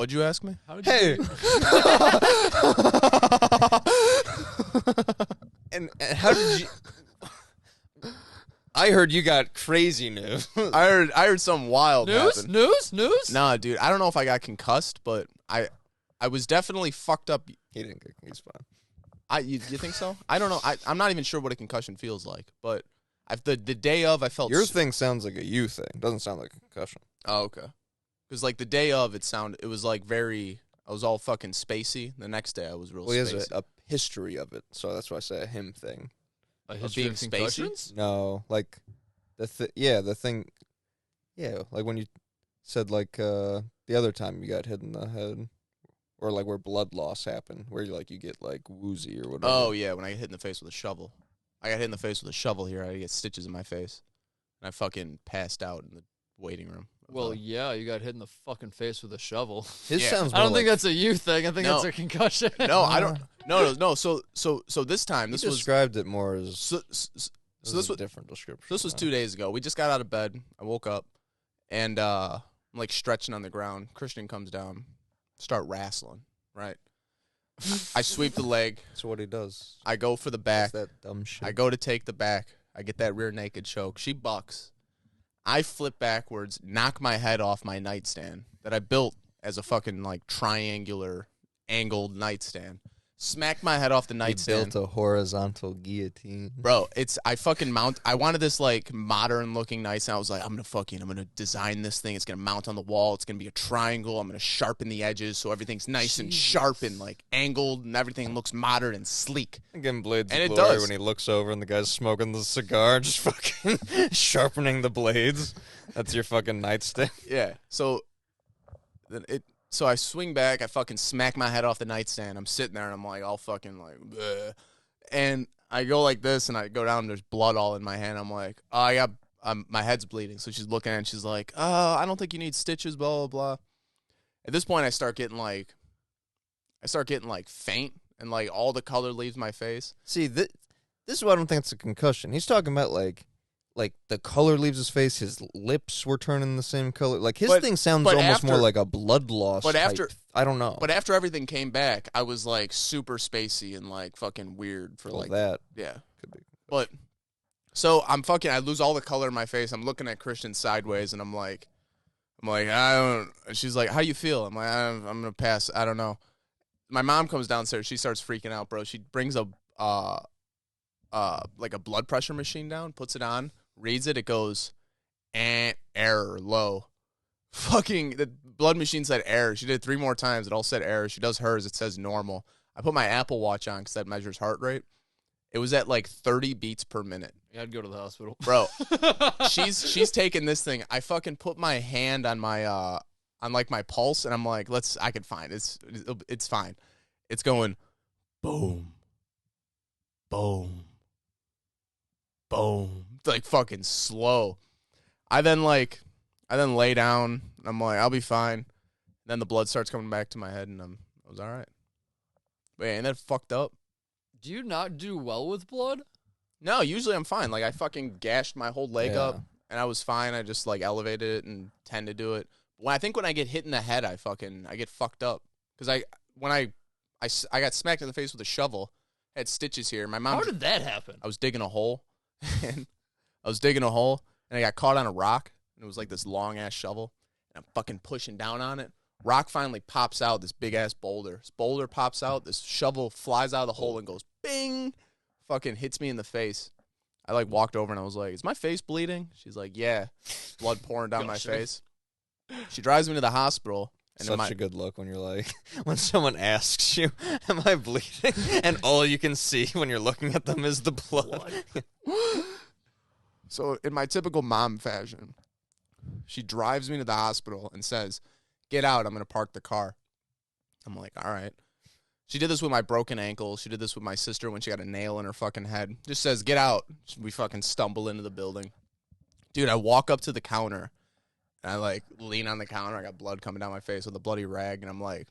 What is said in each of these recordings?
What'd you ask me? How did you Hey. and how did you? I heard you got crazy news. I heard something wild happen. News? Nah, dude. I don't know if I got concussed, but I was definitely fucked up. He didn't get. He's fine. You think so? I don't know. I'm not even sure what a concussion feels like, but the day of, I felt Your thing sounds like a you thing. Doesn't sound like a concussion. Oh, okay. Because like the day of, it was like very. I was all fucking spacey. The next day, I was real. Well, he spacey. has a history of it, so that's why I say a him thing. A Of history being of spacey? concussions? No, like the thing. Yeah, like when you said like the other time you got hit in the head, or like where blood loss happened, where you get like woozy or whatever. Oh yeah, when I get hit in the face with a shovel. I got hit in the face with a shovel here. I get stitches in my face, and I fucking passed out in the waiting room. Well, yeah, you got hit in the fucking face with a shovel. His yeah. sounds. I More don't think like, that's a you thing. I think No. that's a concussion. No, I don't. No. So this time, he this was described it more as. so this a was different description. this was 2 days ago. We just got out of bed. I woke up, and I'm like stretching on the ground. Christian comes down, start wrestling. Right. I sweep the leg. That's what he does. I go for the back. That's that dumb shit. I go to take the back. I get that rear naked choke. She bucks. I flip backwards, knock my head off my nightstand that I built as a fucking like triangular angled nightstand. Smack my head off the He nightstand. built a horizontal guillotine. Bro, I wanted this like modern looking nightstand. I was like, I'm gonna design this thing. It's gonna mount on the wall. It's gonna be a triangle. I'm gonna sharpen the edges so everything's nice and sharp and like angled and everything looks modern and sleek. Again, Blades And of it Glory does. when he looks over and the guy's smoking the cigar, just fucking sharpening the blades. That's your fucking nightstand. Yeah. So I swing back, I fucking smack my head off the nightstand. I'm sitting there and I'm like all fucking like bleh. And I go like this and I go down and there's blood all in my hand. I'm like, oh, my head's bleeding. So she's looking at it and she's like, I don't think you need stitches, blah, blah, blah. At this point I start getting like faint and like all the color leaves my face. See, this is why I don't think it's a concussion. He's talking about like the color leaves his face. His lips were turning the same color. Like his thing sounds almost more like a blood loss. But after I don't know. But after everything came back, I was like super spacey and like fucking weird for like that. Yeah. Could be. But so I lose all the color in my face. I'm looking at Christian sideways and I'm like, I don't. She's like, how you feel? I'm like, I'm gonna pass. I don't know. My mom comes downstairs. She starts freaking out, bro. She brings a like a blood pressure machine down, puts it on, reads it. It goes, error, low. Fucking the blood machine said error. She did it 3 more times. It all said error. She does hers. It says normal. I put my Apple Watch on because that measures heart rate. It was at like 30 beats per minute. Yeah, I'd go to the hospital. Bro, she's taking this thing. I fucking put my hand on my on like my pulse and I'm like, I can find it's fine. It's going boom. Boom. Boom. It's like fucking slow. I then lay down. And I'm like, I'll be fine. Then the blood starts coming back to my head and I was all right. But ain't that fucked up? Do you not do well with blood? No, usually I'm fine. Like I fucking gashed my whole leg Yeah. up and I was fine. I just like elevated it and tend to do it. When I get hit in the head, I get fucked up because I got smacked in the face with a shovel. Had stitches here. My mom. How did that happen? I was digging a hole, and I got caught on a rock, and it was like this long ass shovel, and I'm fucking pushing down on it. Rock finally pops out. This big ass boulder. This boulder pops out. This shovel flies out of the hole and goes bing, fucking hits me in the face. I like walked over and I was like, "Is my face bleeding?" She's like, "Yeah, blood pouring down my face." She drives me to the hospital. And Such a good look when you're like, when someone asks you, am I bleeding? And all you can see when you're looking at them is the blood. So in my typical mom fashion, she drives me to the hospital and says, "Get out, I'm going to park the car." I'm like, all right. She did this with my broken ankle. She did this with my sister when she got a nail in her fucking head. Just says, "Get out." We fucking stumble into the building. Dude, I walk up to the counter. And I like lean on the counter. I got blood coming down my face with a bloody rag. And I'm like,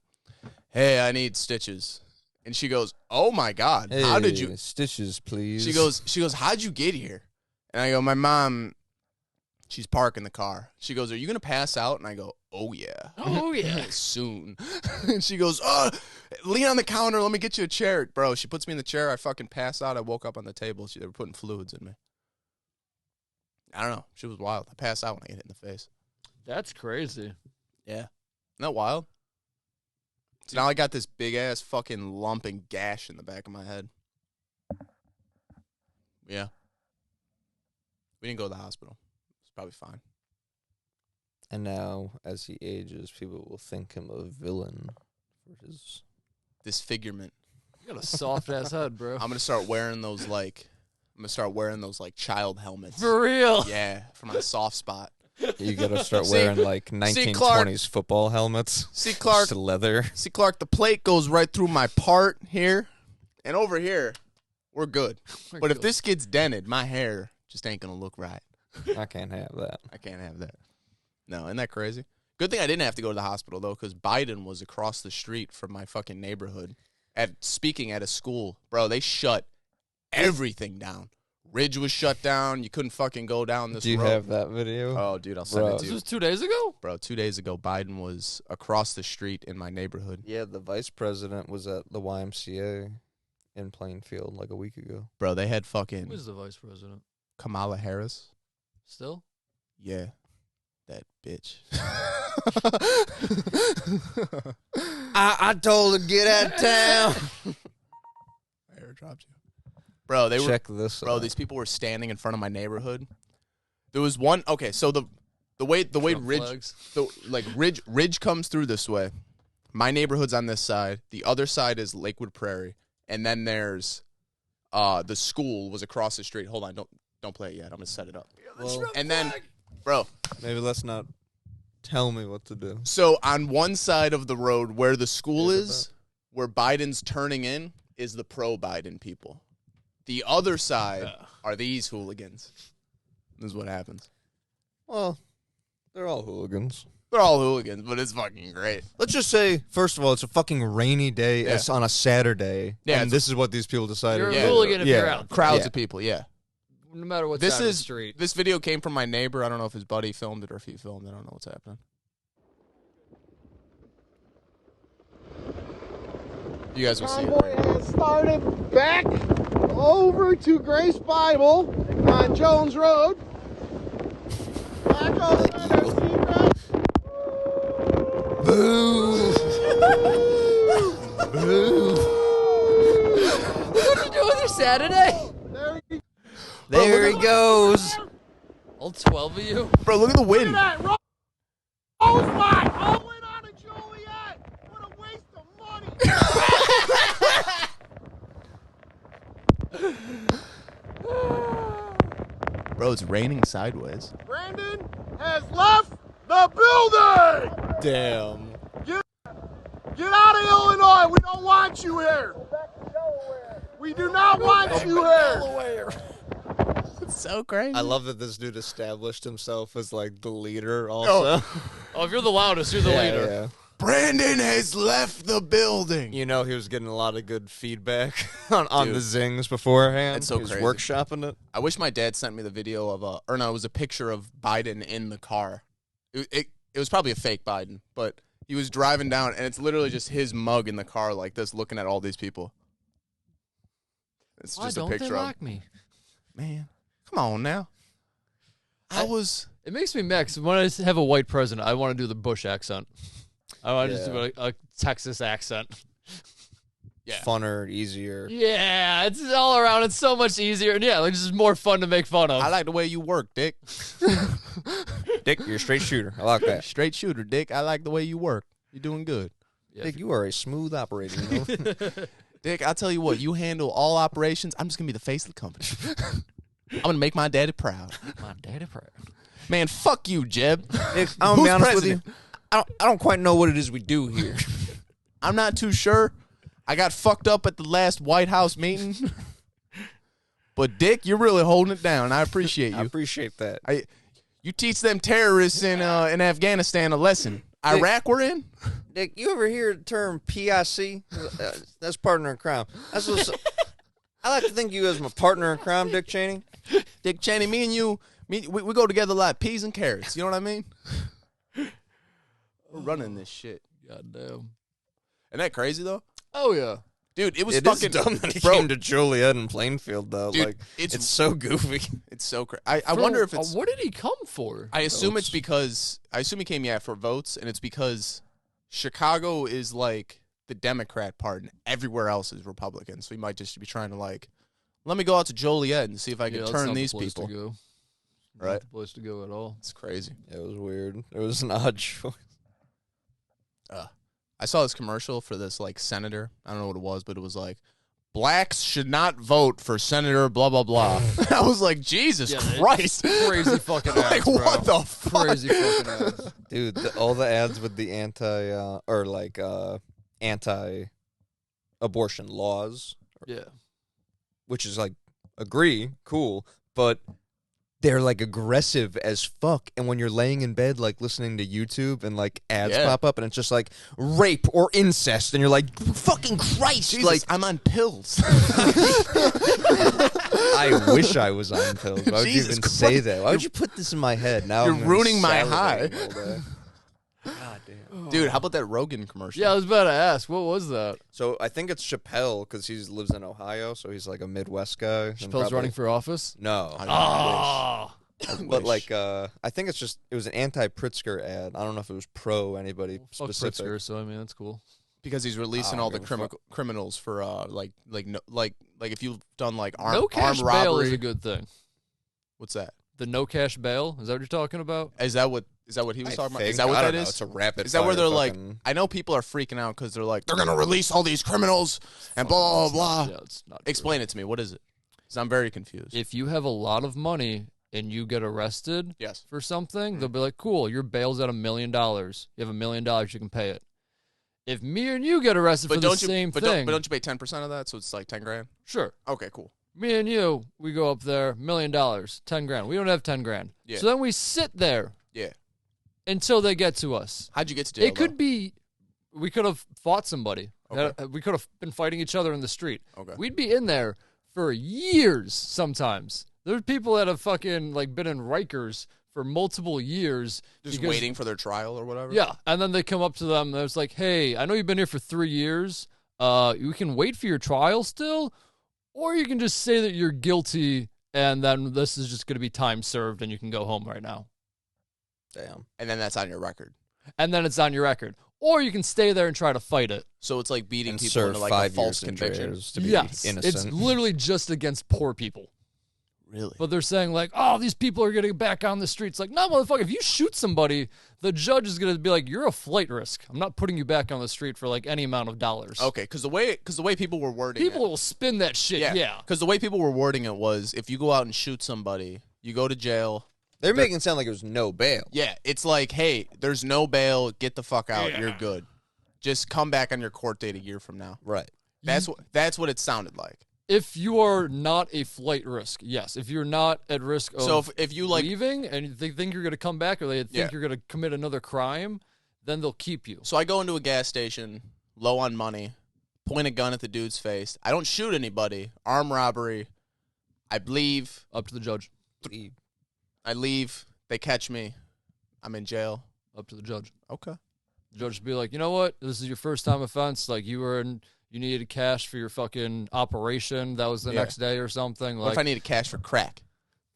"Hey, I need stitches." And she goes, "Oh my God, Hey, how did you?" stitches, please. She goes, "How'd you get here?" And I go, "My mom She's parking the car. She goes, "Are you gonna pass out?" And I go, "Oh yeah, Oh yeah. soon." And she goes, "Lean on the counter. Let me get you a chair, bro." She puts me in the chair. I fucking pass out. I woke up on the table. They were putting fluids in me. I don't know. She was wild. I pass out when I get hit in the face. That's crazy. Yeah, isn't that wild? So now I got this big ass fucking lump and gash in the back of my head. Yeah, we didn't go to the hospital. It's probably fine. And now, as he ages, people will think him a villain for his Disfigurement. You got a soft ass head, bro. I'm gonna start wearing those child helmets. For real. Yeah, for my soft spot. You gotta start See- wearing like see, Clark. 1920s football helmets. See, Clark. Just leather. See, Clark. The plate goes right through my part here, and over here, we're good. But if this gets dented, my hair just ain't gonna look right. I can't have that. I can't have that. No, isn't that crazy? Good thing I didn't have to go to the hospital though, because Biden was across the street from my fucking neighborhood, speaking at a school. Bro, they shut everything down. Ridge was shut down. You couldn't fucking go down this road. Do you have that video? Oh, dude, I'll send it to This you. was 2 days ago? Bro, 2 days ago, Biden was across the street in my neighborhood. Yeah, the vice president was at the YMCA in Plainfield like a week ago. Bro, they had fucking Who's the vice president? Kamala Harris. Still? Yeah, that bitch. I told her to get out of town. I airdropped you. Bro, they were Check this out. Bro, these people were standing in front of my neighborhood. There was one. Okay, so the way Trump Ridge, flags. Ridge comes through this way. My neighborhood's on this side. The other side is Lakewood Prairie, and then there's the school was across the street. Hold on, don't play it yet. I'm gonna set it up. Well, And then, bro, maybe let's not tell me what to do. so on one side of the road where the school Yeah, is, where Biden's turning in, is the pro-Biden people. The other side are these hooligans. This is what happens. Well, they're all hooligans. They're all hooligans, but it's fucking great. Let's just say, first of all, it's a fucking rainy day. Yeah. It's on a Saturday. Yeah, and this is what these people decided. You're a to Yeah. do. hooligan if Yeah. you're out. Crowds Yeah. of people, yeah. No matter what This side of the is street. this video came from my neighbor. I don't know if his buddy filmed it or if he filmed it. I don't know what's happening. You guys will see it. Convoy has started back over to Grace Bible on Jones Road. Back over there, seatbelt. Boo! Boo! What are you doing this Saturday? There you There he goes. All 12 of you? Bro, look at the wind. that. Rosebud all the way down to Joliet. What a waste of money. Bro, it's raining sideways. Brandon has left the building. Damn. Get out of Illinois. We don't want you here. We do not want you here. It's so crazy. I love that this dude established himself as like the leader also. Oh, if you're the loudest, you're the leader. Yeah. Brandon has left the building. You know, he was getting a lot of good feedback on Dude. the zings beforehand. That's so he was crazy. workshopping it. I wish my dad sent me the video of it was a picture of Biden in the car. It was probably a fake Biden, but he was driving down, and it's literally just his mug in the car like this, looking at all these people. It's Why just a don't they picture of like me? man. Come on now. It makes me mad 'cause when I have a white president, I want to do the Bush accent. I want to just do a Texas accent. Yeah. Funner, easier. Yeah, it's all around. It's so much easier. And yeah, like, it's just more fun to make fun of. I like the way you work, Dick. Dick, you're a straight shooter. I like that. Straight shooter, Dick. I like the way you work. You're doing good. Yeah, Dick, you are a smooth operator. You know? Dick, I'll tell you what, you handle all operations. I'm just going to be the face of the company. I'm going to make my daddy proud. my daddy proud. Man, fuck you, Jeb. Dick, I'm gonna Who's be honest president? with you. I don't quite know what it is we do here. I'm not too sure. I got fucked up at the last White House meeting. But, Dick, you're really holding it down. I appreciate you. I appreciate that. You teach them terrorists in Afghanistan a lesson. Iraq we're in? Dick, you ever hear the term PIC? That's partner in crime. I like to think of you as my partner in crime, Dick Cheney. Dick Cheney, me and you, We go together like peas and carrots. You know what I mean? We're running this shit. Goddamn. Isn't that crazy though? Oh yeah. Dude, it was It fucking is dumb that he bro, came to Joliet and Plainfield though. Dude, like it's so goofy. It's so crazy. I wonder if it's. What did he come for? I assume it's because I assume he came for votes, and it's because Chicago is like the Democrat part, and everywhere else is Republican. So he might just be trying to like, let me go out to Joliet and see if I can that's turn not the these place people. To go. Right. Not the place to go at all. It's crazy. It was weird. It was an odd choice. I saw this commercial for this like senator. I don't know what it was, but it was like, blacks should not vote for Senator blah blah blah. I was like, Jesus Christ, crazy fucking ads, like bro. what the fuck? Crazy fucking ads. Dude, all the ads with the anti-abortion laws, Yeah. which is like, agree, cool, but they're like aggressive as fuck. And when you're laying in bed, like listening to YouTube and like ads pop up and it's just like rape or incest, and you're like, fucking Christ, Jesus, like I'm on pills. I wish I was on pills. Why would you Jesus even Christ. say that? Why would you put this in my head? Now You're I'm ruining my high. salivating all day. God damn. Dude, how about that Rogan commercial? Yeah, I was about to ask, what was that? So I think it's Chappelle because he lives in Ohio, so he's like a Midwest guy. and Chappelle's probably- running for office? No, Oh. but like I think it's just it was an anti-Pritzker ad. I don't know if it was pro anybody Fuck specific. Pritzker, so I mean, that's cool. because he's releasing I all don't the give a fuck. criminals for like if you've done like armed No cash bail robbery. is a good thing. What's that? The no cash bail? Is that what you're talking about? Is that what he was I talking about? think. Is that what I that don't know. is? It's a rapid. Is that where fire they're like? fucking- I know people are freaking out because they're like, they're gonna release all these criminals and blah blah blah. Yeah, it's not true. Explain it to me. What is it? Because I'm very confused. If you have a lot of money and you get arrested Yes. for something, they'll be like, cool, your bail's at $1 million. You have $1 million, you can pay it. If me and you get arrested for the same thing, but don't you pay 10% of that? So it's like 10 grand. sure. Okay, cool. Me and you, we go up there, $1 million, 10 grand. We don't have 10 grand. Yeah. So then we sit there Yeah. until they get to us. How'd you get to jail? It could be, we could have fought somebody. Okay. We could have been fighting each other in the street. Okay. We'd be in there for years sometimes. There's people that have fucking like been in Rikers for multiple years. Just because- waiting for their trial or whatever. Yeah, and then they come up to them and it's like, hey, I know you've been here for 3 years. You can wait for your trial still, or you can just say that you're guilty and then this is just going to be time served and you can go home right now. Damn. And then that's on your record. And then it's on your record. Or you can stay there and try to fight it. So it's like beating And people serve into like a 5 false years in conviction. jails to be Yes, innocent. it's literally just against poor people. Really? But they're saying like, oh, these people are getting back on the streets. Like, no, motherfucker, if you shoot somebody, the judge is going to be like, you're a flight risk. I'm not putting you back on the street for like any amount of dollars. Okay, because the way people were wording People it, will spin that shit, yeah. Because the way people were wording it was, if you go out and shoot somebody, you go to jail. They're making it sound like it was no bail. Yeah, it's like, hey, there's no bail. Get the fuck out. Yeah. You're good. Just come back on your court date a year from now. Right. That's what it sounded like. If you are not a flight risk, yes. If you're not at risk of So if you like, leaving and they think you're going to come back or they think Yeah. you're going to commit another crime, then they'll keep you. so I go into a gas station, low on money, point a gun at the dude's face. I don't shoot anybody. Armed robbery. I leave. Up to the judge. I leave. They catch me. I'm in jail. Up to the judge. Okay. The judge will be like, you know what? This is your first time offense. Like, you needed cash for your fucking operation. That was the Yeah. next day or something. What if I Like, needed cash for crack?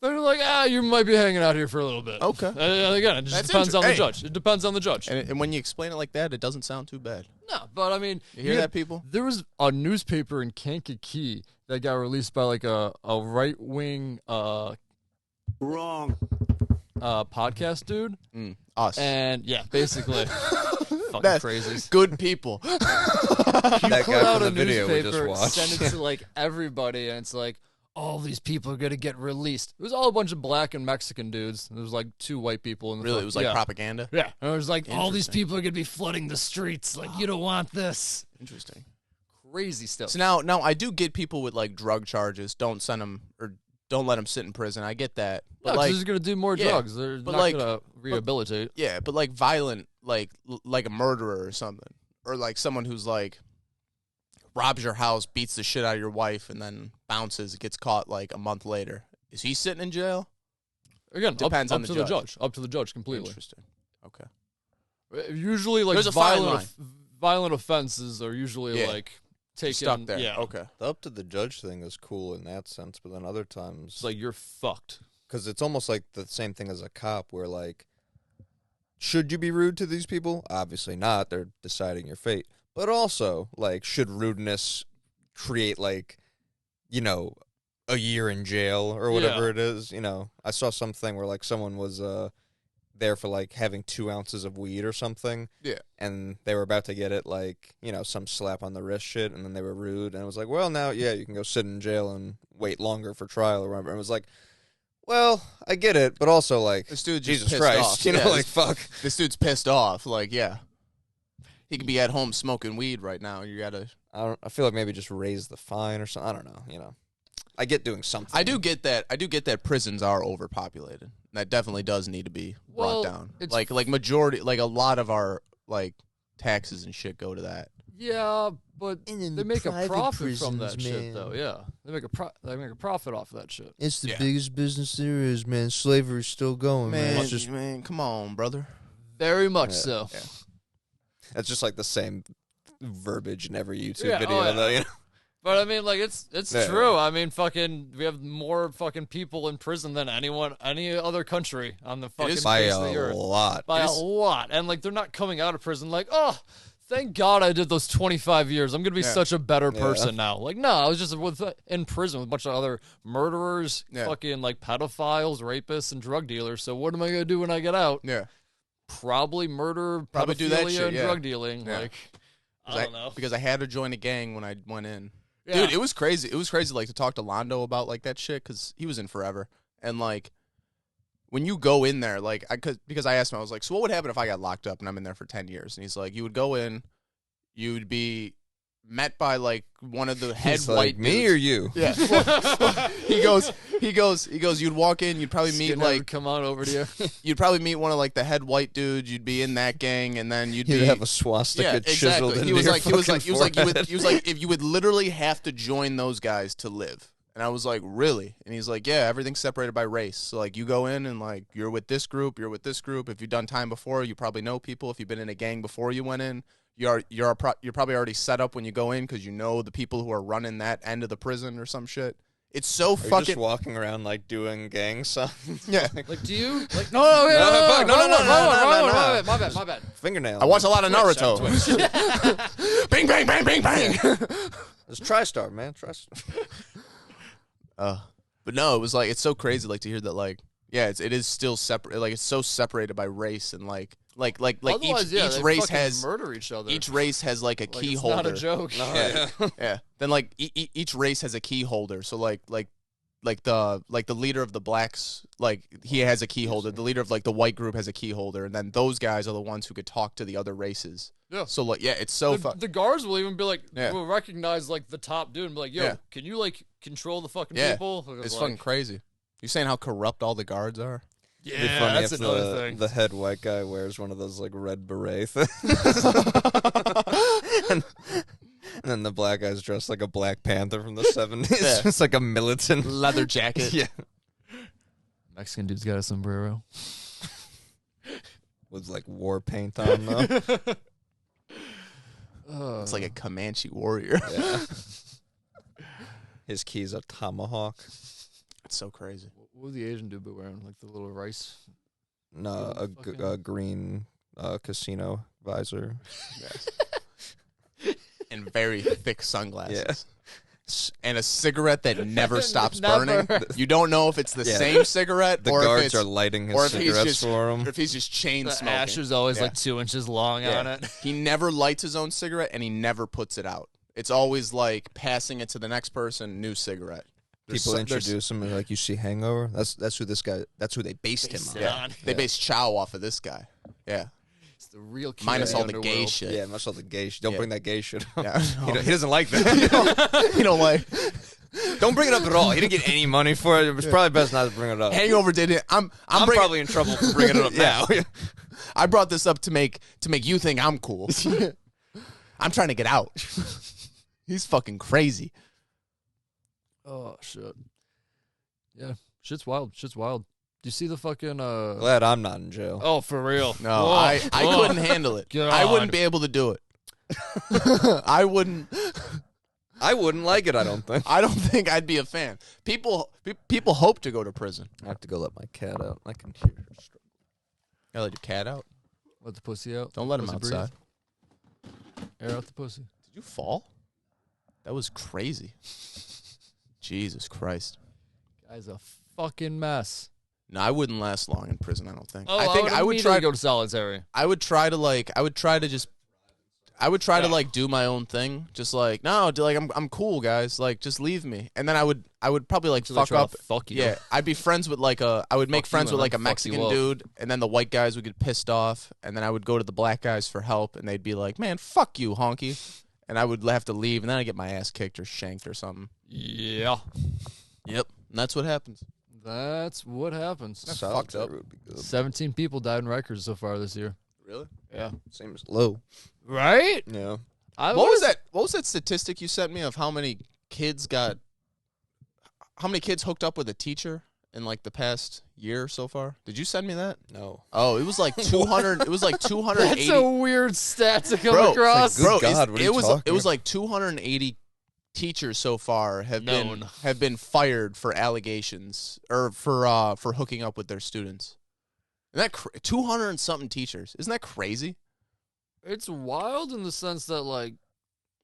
they're like, you might be hanging out here for a little bit. Okay. Again, it just That's depends on the hey. judge. It depends on the judge. And when you explain it like that, it doesn't sound too bad. No, but I mean, You hear that, people? There was a newspaper in Kankakee that got released by like a right wing Wrong. podcast dude, Us. and yeah, basically, fucking That's crazies. good people. That Put guy out from a the video we just newspaper, watched. send it to like everybody, and it's like all these people are gonna get released. It was all a bunch of black and Mexican dudes. There was like 2 white people in the Really? It was like yeah. propaganda? Yeah, and it was like all these Interesting. people are gonna be flooding the streets. Like you don't want this. Interesting. Crazy stuff. So now I do get people with like drug charges. Don't send them or don't let them sit in prison. I get that. But No, 'cause like, they're gonna do more yeah, drugs. They're but not like- gonna rehabilitate. yeah, but like violent, like a murderer or something, or like someone who's like robs your house, beats the shit out of your wife, and then bounces, gets caught like a month later. Is he sitting in jail? Again, Depends up on the to judge. the judge. Up to the judge completely. Interesting. Okay. Usually, like There's a fine violent offenses are usually Yeah. like taken. Stuck there. Yeah. Okay. The up to the judge thing is cool in that sense, but then other times, It's like you're fucked. because it's almost like the same thing as a cop, where like, should you be rude to these people? Obviously not. They're deciding your fate. But also, like, should rudeness create like, a year in jail or whatever it is? I saw something where like someone was there for like having 2 ounces of weed or something. Yeah. And they were about to get it like, some slap on the wrist shit, and then they were rude, and it was like, well, now, yeah, you can go sit in jail and wait longer for trial or whatever. And it was like, well, I get it, but also like, This dude Jesus pissed Christ, off. like, this, fuck. This dude's pissed off. Like, yeah. He could be at home smoking weed right now. You gotta. I feel like maybe just raise the fine or something. I don't know, I get doing something. I do get that prisons are overpopulated. That definitely does need to be brought down. it's- Like majority, like a lot of our like taxes and shit go to that. Yeah, but And in they the make a private profit from that prisons, shit, man. though. Yeah, they make a profit off of that shit. It's the Yeah. biggest business there is, man. Slavery's still going, man. Man, It's just man, come on, brother. Very much Yeah. so. Yeah. that's just like the same verbiage in every YouTube Yeah, video, oh, yeah. though. But I mean, like it's Yeah. true. I mean, fucking, we have more fucking people in prison than any other country on the fucking By face a of the earth. lot. By a lot, and like they're not coming out of prison like, oh, thank God I did those 25 years. I'm gonna be Yeah. such a better Yeah. person now. Like, no, I was just in prison with a bunch of other murderers, Yeah. fucking like pedophiles, rapists, and drug dealers. So what am I gonna do when I get out? Yeah. Probably murder, Probably do that pedophilia, shit, and yeah. drug dealing. Yeah. Like, I don't know. Because I had to join a gang when I went in. Yeah. Dude, it was crazy. It was crazy, like, to talk to Londo about, like, that shit, because he was in forever. And, like, when you go in there, like, because I asked him, I was like, so what would happen if I got locked up and I'm in there for 10 years? And he's like, you would go in, you'd be met by, like, one of the head He's white like, me dudes. or you? Yeah. he goes, you'd walk in, you'd probably meet, Skinhead would like, come on over to you. you'd probably meet one of, like, the head white dudes. You'd be in that gang, and then you'd You'd be have a swastika chiseled into He was your like, he was fucking like, forehead. he was like, if you would literally have to join those guys to live. And I was like, really? And he's like, yeah, everything's separated by race. So like, you go in and like, you're with this group, you're with this group. If you've done time before, you probably know people. If you've been in a gang before you went in, you're probably already set up when you go in because you know the people who are running that end of the prison or some shit. It's so Are you fucking just walking around like doing gang signs? yeah. Like, do you? Like, no, wrong one, my bad. Fingernail. I watch a lot of Naruto. Twitch. Bing bang bang bang bang. It's TriStar, man. TriStar. But no, it was like it's so crazy, like to hear that, like it is still separate, like it's so separated by race and like Otherwise, each they race fucking has murder each other. each race has like a Like, key it's holder. not a joke. Yeah. Yeah. Then like each race has a key holder. So like the leader of the blacks, like he has a key holder. The leader of like the white group has a key holder, and then those guys are the ones who could talk to the other races. Yeah. So like it's so fun. The guards will even be like, Yeah. will recognize like the top dude and be like, yo, Yeah. can you like control the fucking Yeah. people? It's like, fucking crazy. You saying how corrupt all the guards are? It'd be Yeah, funny that's if another thing. the head white guy wears one of those like red beret things. and then the black guy's dressed like a Black Panther from the 70s. Yeah. It's like a militant Leather jacket. Yeah. Mexican dude's got a sombrero. With like war paint on though. It's like a Comanche warrior. Yeah. His key's a tomahawk. It's so crazy. What would the Asian dude be wearing? Like the little rice? No, a green casino visor. Yes. And very thick sunglasses. Yeah. And a cigarette that never stops Never. burning. You don't know if it's the Yeah. same cigarette The or if guards it's are lighting or his if he's cigarettes just for him. or if he's just chain The smoking. ash is always Yeah. like 2 inches long Yeah. on it. He never lights his own cigarette and he never puts it out. It's always like passing it to the next person, new cigarette. People introduce him and like, you see Hangover? That's who this guy. That's who they based him Based on. it Yeah. on. They base Chow off of this guy. Yeah. It's the real king Minus of all the gay underworld. shit. Yeah, much like the gay shit. Don't Yeah. bring that gay shit up. Yeah. He doesn't like that. You know, like Don't bring it up at all. He didn't get any money for it. It was probably best not to bring it up. Hangover did it. I'm bringing, probably in trouble for bringing it up Yeah. now. I brought this up to make you think I'm cool. I'm trying to get out. He's fucking crazy. Oh shit. Yeah, shit's wild. Shit's wild. you see the fucking Glad I'm not in jail. Oh, for real? No, Whoa. I couldn't handle it. God. I wouldn't be able to do it. I wouldn't. I wouldn't like it, I don't think. I don't think I'd be a fan. People hope to go to prison. I have to go let my cat out. I can hear her struggle. I let your cat out. Let the pussy out. Don't let him Pussy outside. breathe. Air out the pussy. Did you fall? That was crazy. Jesus Christ. Guy's a fucking mess. No, I wouldn't last long in prison. I don't think. Oh, I think I would try to go to solitary. I would try to do my own thing. Just like, no, I'm cool, guys. Like, just leave me. And then I would probably like So they fuck try to up. fuck you. Yeah, I'd be friends with like I would make Fuck friends you with and like a then fuck you Mexican up. dude, and then the white guys would get pissed off, and then I would go to the black guys for help, and they'd be like, "Man, fuck you, honky," and I would have to leave, and then I get my ass kicked or shanked or something. Yeah. Yep, and that's what happens. That's what happens. That's fucked up. Would be good. 17 people died in Rikers so far this year. Really? Yeah. Seems low. Right? Yeah. What What was that statistic you sent me of how many kids hooked up with a teacher in like the past year so far? Did you send me that? No. Oh, it was like 200. It was like 280. That's a weird stat to come Bro, across. Good Bro, God, what are it you was talking it was about? like 280 teachers so far have Known. been fired for allegations or for hooking up with their students. Isn't that 200 and something teachers? Isn't that crazy? It's wild in the sense that, like,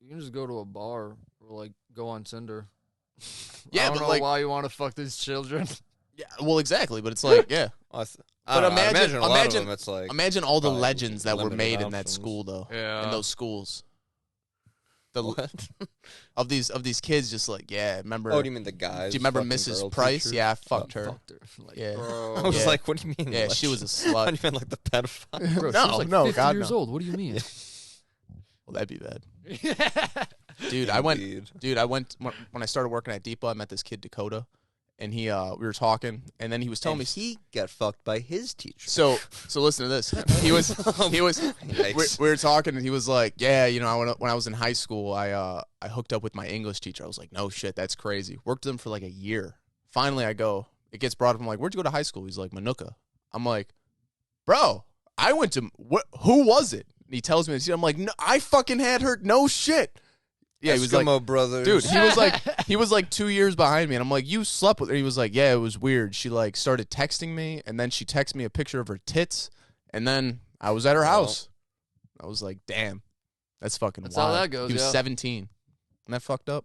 you can just go to a bar or, like, go on Tinder. Yeah, I don't but know like, why you want to fuck these children. yeah, well, exactly. But it's like, yeah. I But don't know, I'd imagine- a lot of imagine- them, it's like Imagine all the probably legends that were limited made in that options. school, though. Yeah. In those schools. What? Of these kids, just like, yeah. Remember? Oh, do you mean the guys? do you remember fucking Mrs. girl Price? teachers? Yeah, I fucked her. Fucked her. Like, Yeah. bro. I was Yeah. like, what do you mean? Yeah, like, she was a What slut. do you mean, like the pedophile? Bro, No, she was like no, 50 God, years no. old. What do you mean? Well, that'd be bad. Yeah. Dude, I went. Indeed. Dude, I went when I started working at Depot. I met this kid Dakota, and we were talking, and then he was telling And me. he got fucked by his teacher. So listen to this. He was Yikes. we were talking, and he was like, yeah, you know, when I was in high school, I hooked up with my English teacher. I was like, no shit, that's crazy. Worked with him for like a year. Finally, it gets brought up. I'm like, where'd you go to high school? He's like, Manuka. I'm like, bro, I went to who was it? And he tells me this. I'm like, no, I fucking had her. No shit. Yeah, he was like, Eskimo brothers. dude, he was like 2 years behind me, and I'm like, you slept with her. He was like, yeah, it was weird. She like started texting me, and then she texted me a picture of her tits, and then I was at her house. I was like, damn, that's fucking That's wild. how that goes, He was yeah. 17. Isn't that fucked up?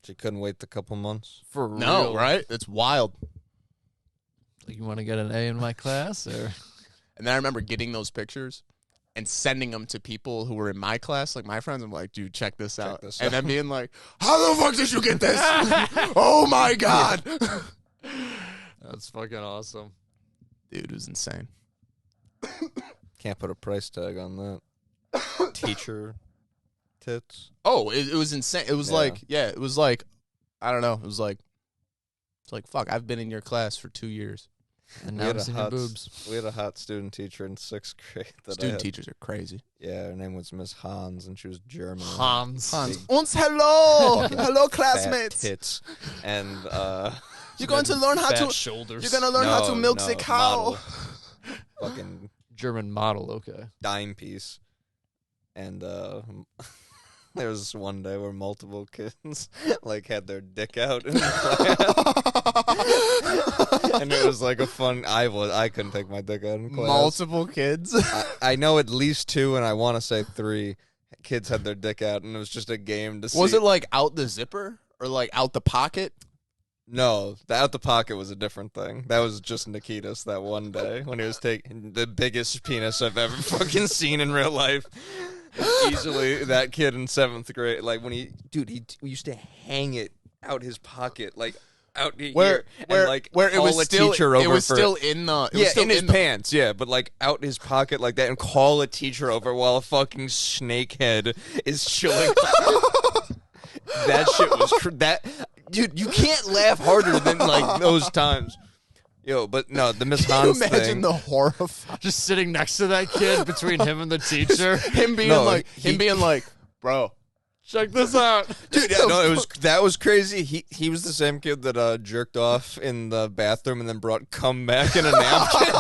She couldn't wait the couple months. For real. No, right? That's wild. Like, you want to get an A in my class? Or And then I remember getting those pictures and sending them to people who were in my class, like my friends. I'm like, dude, check this out. this And out. then being like, how the fuck did you get this? Oh my God. That's fucking awesome. Dude, it was insane. Can't put a price tag on that. Teacher tits. Oh, it was insane. It was Yeah. it was like, I don't know. It was like, it's like, fuck, I've been in your class for 2 years. And We now had I'm a seeing your hot boobs. We had a hot student teacher in 6th grade. That I Student had. teachers are crazy. Yeah, her name was Miss Hans, and she was German. Hans. Hans. Uns hello. Hello, Fat classmates. tits. And You're going to learn how Fat to, shoulders. you're going to learn how to milk the cow. model. Fucking German model, okay. dime piece. And there was this one day where multiple kids like had their dick out in class. And it was like a fun. I couldn't take my dick out in class. Multiple kids. I know at least 2, and I want to say 3 kids had their dick out, and it was just a game to see. Was it like out the zipper or like out the pocket? No, the out the pocket was a different thing. That was just Nikitas that one day when he was taking the biggest penis I've ever fucking seen in real life. Easily that kid in 7th grade, like when he used to hang it out his pocket, like out here, and like where it call was a still teacher over it was for still in the it was yeah, still in his the- pants, yeah, but like out his pocket like that, and call a teacher over while a fucking snakehead is chilling. That shit was that, dude. You can't laugh harder than like those times, yo. But no, the Miss Can you Hans imagine thing. the horrifying Just sitting next to that kid between him and the teacher. him being No, like, he- bro, Check this out. Dude, yeah, no, that was crazy. He was the same kid that jerked off in the bathroom and then brought cum back in a napkin.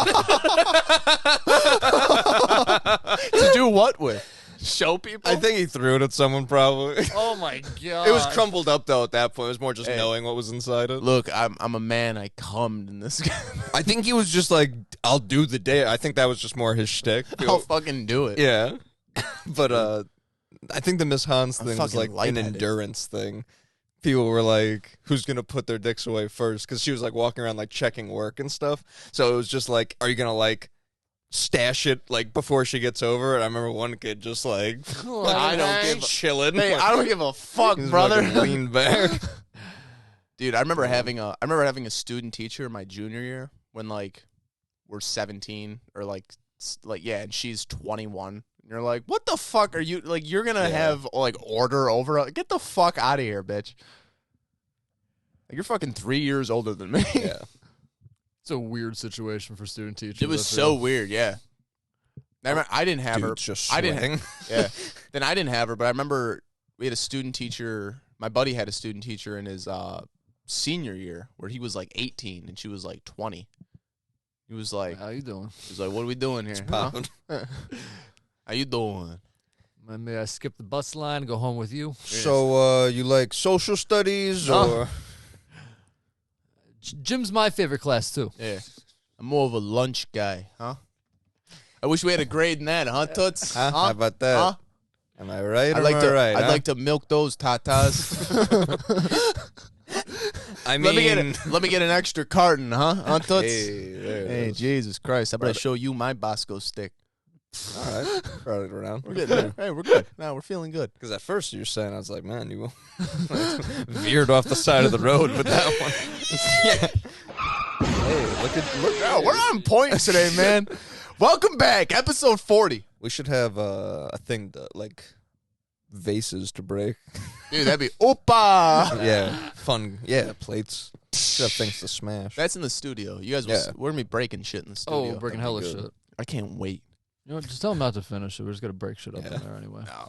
To do what with? Show people? I think he threw it at someone probably. Oh my god. It was crumbled up though at that point. It was more just Hey. knowing what was inside it. Look, I'm a man. I cummed in this guy. I think he was just like, I'll do the day. I think that was just more his shtick. I'll fucking do it. Yeah. But I think the Miss Hans I'm thing was like fucking an lightheaded. endurance thing. People were like, who's going to put their dicks away first? Because she was like walking around like checking work and stuff. So it was just like, are you going to like stash it like before she gets over? And I remember one kid just like, I don't give a- chilling. Hey, I don't give a fuck, He was brother. fucking leaned back. Dude, I remember having a student teacher my junior year when like we're 17 or like yeah, and she's 21. And you're like, what the fuck are you like? You're gonna have like order over? Get the fuck out of here, bitch! Like, you're fucking 3 years older than me. Yeah. It's a weird situation for student teachers. It was I so feel. weird. Yeah. I remember I didn't have her. Dude's just I didn't. sweating. Yeah. Then I didn't have her, but I remember we had a student teacher. My buddy had a student teacher in his senior year where he was like 18 and she was like 20. He was like, How you doing? what are we doing here? Huh? Popping. How you doing? May I skip the bus line and go home with you? So you like social studies or Gym's my favorite class too. Yeah. I'm more of a lunch guy, huh? I wish we had a grade in that, huh, Toots? Huh? How about that? Huh? Am I right? I'd like to. right? I'd like to milk those tatas. I mean, let me get an extra carton, huh, Toots? Hey, there it Hey, is. Jesus Christ! I better Brother. show you my Bosco stick. All right, brought it around. We're good. There. Hey, we're good. No, we're feeling good. Because at first you were saying, I was like, man, you veered off the side of the road, but that one, yeah. Hey, look. Oh, we're on point today, man. Welcome back, episode 40. We should have a thing to like vases to break. Dude, that'd be opa. Yeah, fun. Yeah, plates. Should have things to smash. That's in the studio. You guys, we're gonna be breaking shit in the studio. Oh, breaking hella good. shit. I can't wait. You know what? Just tell them not to finish it. We're just gonna break shit up Yeah. in there anyway. No.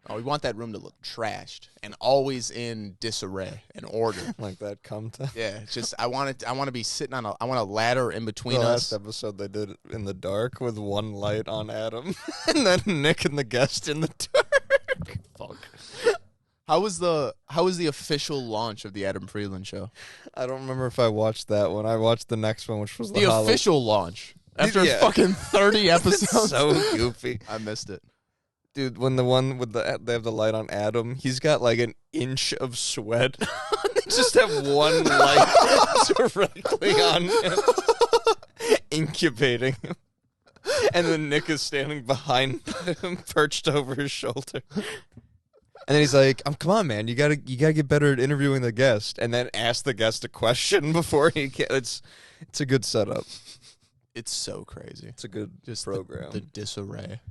Oh, we want that room to look trashed and always in disarray and order. Like that come to Yeah, it's just I want to be sitting on I want a ladder in between the us. last episode they did it in the dark with one light on Adam, and then Nick and the guest in the dark. Fuck. How was the official launch of the Adam Freeland show? I don't remember if I watched that one. I watched the next one, which was The official launch after Yeah. fucking 30 episodes. so goofy. I missed it. Dude, when the one with they have the light on Adam, he's got like an inch of sweat. They just have one light directly on him, incubating him. And then Nick is standing behind him, perched over his shoulder. And then he's like, come on, man, you gotta get better at interviewing the guest. And then ask the guest a question before he can. It's a good setup. It's so crazy. It's a good Just program. The disarray.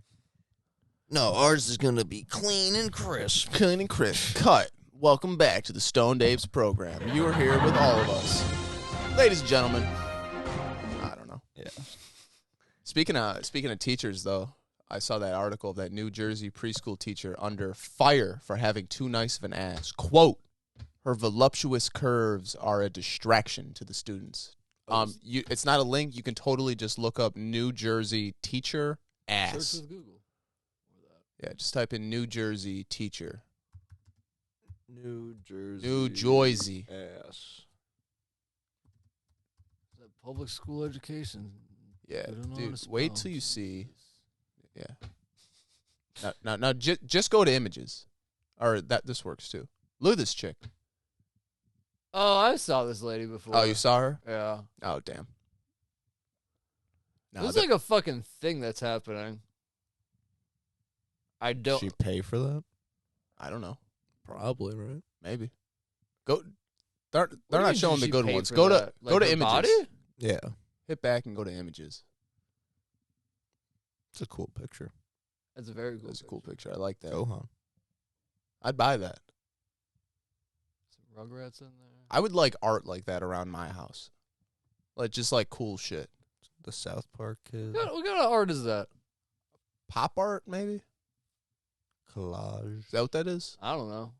No, ours is gonna be clean and crisp. Clean and crisp. Cut. Welcome back to the Stone Daves program. You are here with all of us. Ladies and gentlemen. I don't know. Yeah. Speaking of teachers, though, I saw that article of that New Jersey preschool teacher under fire for having too nice of an ass. Quote, her voluptuous curves are a distraction to the students. It's not a link. You can totally just look up New Jersey teacher ass. Search with Google. Yeah, just type in New Jersey teacher. New Jersey. New Jersey. Ass. Is that public school education? Yeah, I don't know how dude. to Wait spell. till you see. Yeah. Now, just go to images, or this works too. Look at this chick. Oh, I saw this lady before. Oh, you saw her? Yeah. Oh, damn. No, There's like a fucking thing that's happening. I don't. She pay for that? I don't know. Probably, right? Maybe. Go. They're What do you not mean, showing did the she good pay ones. for Go to that? go Like to her images. body? Yeah. Hit back and go to images. It's a cool picture. That's a very cool. That's a cool picture. I like that. Gohan. I'd buy that. Some Rugrats in there. I would like art like that around my house. Like just like cool shit. The South Park kid. What kind of art is that? Pop art maybe. Collage. Is that what that is? I don't know.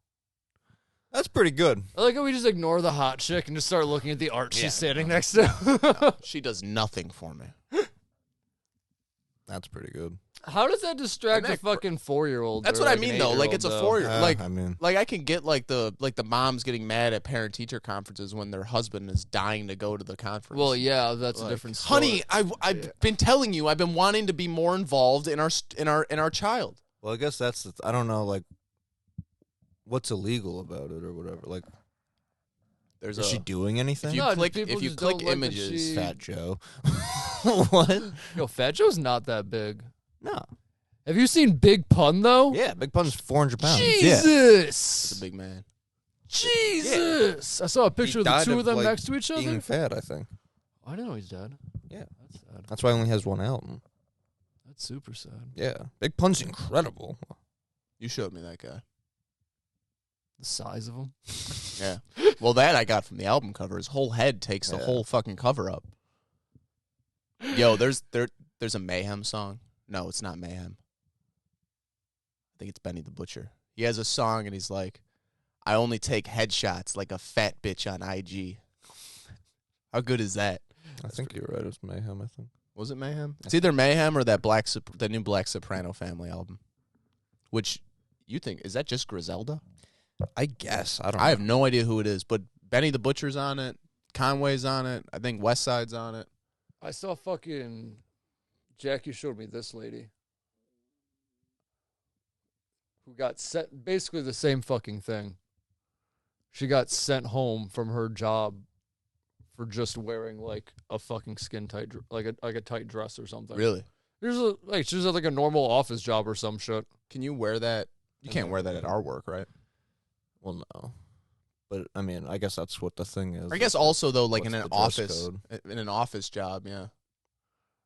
That's pretty good. I like how we just ignore the hot chick and just start looking at the art Yeah. she's standing next to. She does nothing for me. That's pretty good. How does that distract And a that fucking 4-year-old? That's or, what I like, an mean, though. Like, 8-year-old, it's a though? 4-year. Like, I mean, I can get the moms getting mad at parent teacher conferences when their husband is dying to go to the conference. Well, yeah, that's a Like, different story. honey, I've been telling you, I've been wanting to be more involved in our child. well, I guess that's I don't know, like, what's illegal about it or whatever. Like, There's is she doing anything? if you No, click people if you just click don't like that images, she- Fat Joe. What? Yo, Fat Joe's not that big. No. Have you seen Big Pun though? Yeah, Big Pun's 400 pounds. Yeah. Jesus, it's a big man. Jesus! I saw a picture of the died two of, of them like, next to each other. Being fat, I think. I didn't know he's dead. Yeah. That's sad. That's why he only has one album. That's super sad. Yeah. Big Pun's incredible. You showed me that guy. The size of him. Yeah. Well, that I got from the album cover. His whole head takes the Yeah. whole fucking cover up. Yo, there's a Mayhem song. No, it's not Mayhem. I think it's Benny the Butcher. He has a song and he's like, I only take headshots like a fat bitch on IG. How good is that? I think you're right. It's Mayhem, I think. Was it Mayhem? It's either Mayhem or that the new Black Soprano Family album. Which you think, is that just Griselda? I guess. I don't I have know. no idea who it is, but Benny the Butcher's on it. Conway's on it. I think West Side's on it. I saw fucking Jack. You showed me this lady who got sent basically the same fucking thing. She got sent home from her job for just wearing like a fucking skin tight, like a tight dress or something. Really? She was at like a normal office job or some shit. Can you wear that? You can't wear that at our work, right? Well, no. But, I mean, I guess that's what the thing is. I guess also though, like in What's an the dress office, code? in an office job, yeah.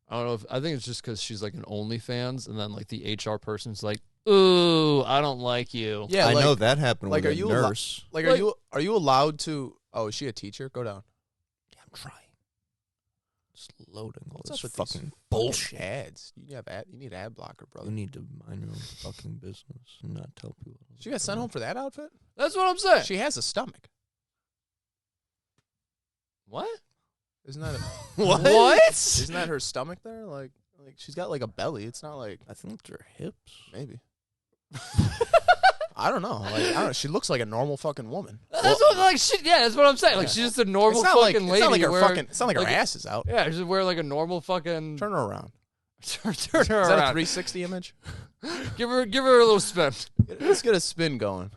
I don't know if I think it's just because she's like an OnlyFans, and then like the HR person's like, "Ooh, I don't like you." Yeah, I like, know that happened like, with are a you nurse. Like, Like- are you allowed to? Oh, is she a teacher? Go down. Yeah, I'm trying. Just loading all What's this up with fucking these bullshit. ads? You need ad blocker, brother. You need to mind your own fucking business and not tell people. She got sent home for that outfit. That's what I'm saying. She has a stomach. What? Isn't that What? isn't that her stomach there? Like she's got like a belly. It's not like I think they're hips. maybe. I don't know. Like, I don't know. She looks like a normal fucking woman. That's what like shit. Yeah, that's what I'm saying. Like she's just a normal It's not like fucking lady. it's not like her wearing- fucking. It's not like her like- ass is out. Yeah, she's wearing like a normal fucking. Turn her around. turn her Is that a around. 360 image? Give her a little spin. Let's get a spin going.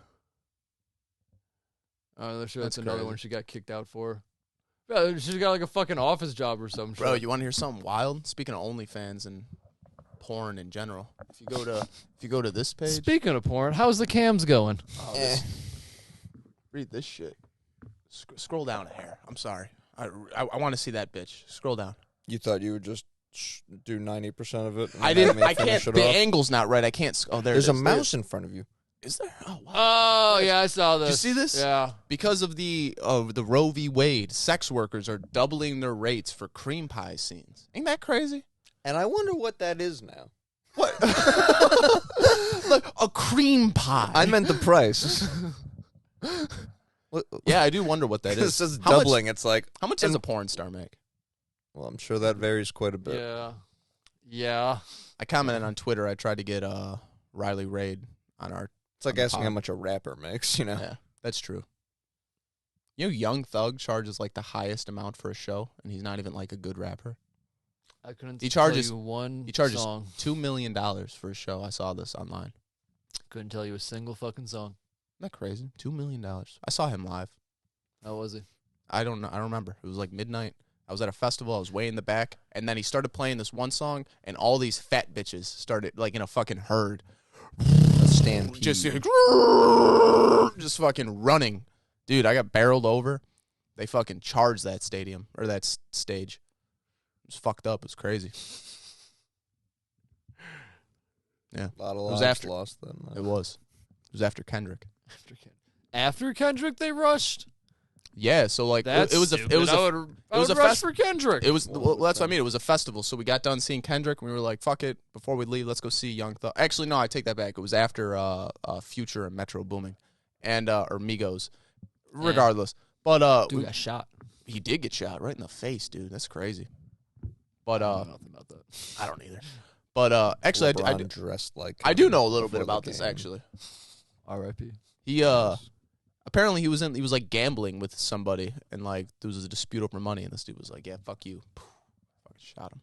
Oh, that's That's another crazy. one she got kicked out for. Yeah, she's got like a fucking office job or some Bro, shit. you want to hear something wild? Speaking of OnlyFans and porn in general, if you go to this page, Speaking of porn, how's the cams going? oh, this- read this shit. Scroll down a hair. I'm sorry. I want to see that bitch. Scroll down. You thought you would just do 90% of it? And I then didn't. have me I can't. finish it The off? angle's not right. I can't. Oh, there. There's it a is. mouse in front of you. Is there? Oh, wow. Oh yeah, I saw this. Did you see this? Yeah. Because of the Roe v. Wade, sex workers are doubling their rates for cream pie scenes. Ain't that crazy? And I wonder what that is now. What? Like a cream pie. I meant the price. Yeah, I do wonder what that It is. says How much- doubling. It's like, How much does a porn star make? well, I'm sure that varies quite a bit. Yeah. Yeah. I commented on Twitter. I tried to get Riley Raid on our. It's like On the asking pod. how much a rapper makes, you know? Yeah, that's true. You know, Young Thug charges like the highest amount for a show, and he's not even like a good rapper. I couldn't He charges- tell you one He charges song. $2 million for a show. I saw this online. Couldn't tell you a single fucking song. Isn't that crazy? $2 million. I saw him live. How was he? I don't know. I don't remember. It was like midnight. I was at a festival. I was way in the back, and then he started playing this one song, and all these fat bitches started like in a fucking herd, A stampede. just fucking running. Dude, I got barreled over. They fucking charged that stadium or that stage. It was fucked up. It was crazy. Yeah, A lot of was lives after- lost then. it was. It was after Kendrick. After Kendrick, they rushed. Yeah, so like That's it was stupid. a I would rush for Kendrick. It was well, that's what I mean. It was a festival, so we got done seeing Kendrick, and we were like, "Fuck it!" Before we leave, let's go see Young Thug. Actually, no, I take that back. It was after Future and Metro Booming, and or Migos. Regardless, but Dude got shot. he did get shot right in the face, dude. That's crazy. But I don't know nothing about that. I don't either. But actually, LeBron dressed like I do know a little before bit the about this. game. Actually, R.I.P. he apparently he was like gambling with somebody, and like there was a dispute over money, and this dude was like, "Yeah, fuck you," fucking shot him.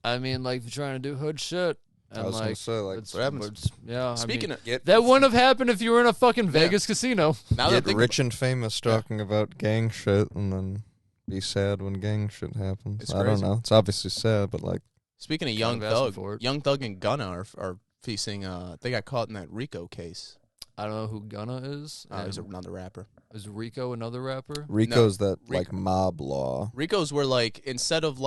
I mean, like, if you're trying to do hood shit, I and was gonna like, say, like, it's- what happens. it's- yeah. Speaking I of mean, that wouldn't have happened if you were in a fucking Vegas casino. now that get rich and famous talking about gang shit, and then be sad when gang shit happens. It's I crazy. don't know. It's obviously sad, but like, speaking of Kind Young of asking Thug, for it. Young Thug and Gunna are facing. They got caught in that Rico case. I don't know who Gunna is. He's and another rapper. is Rico another rapper? Rico's that Rico- like mob law. Rico's were like instead of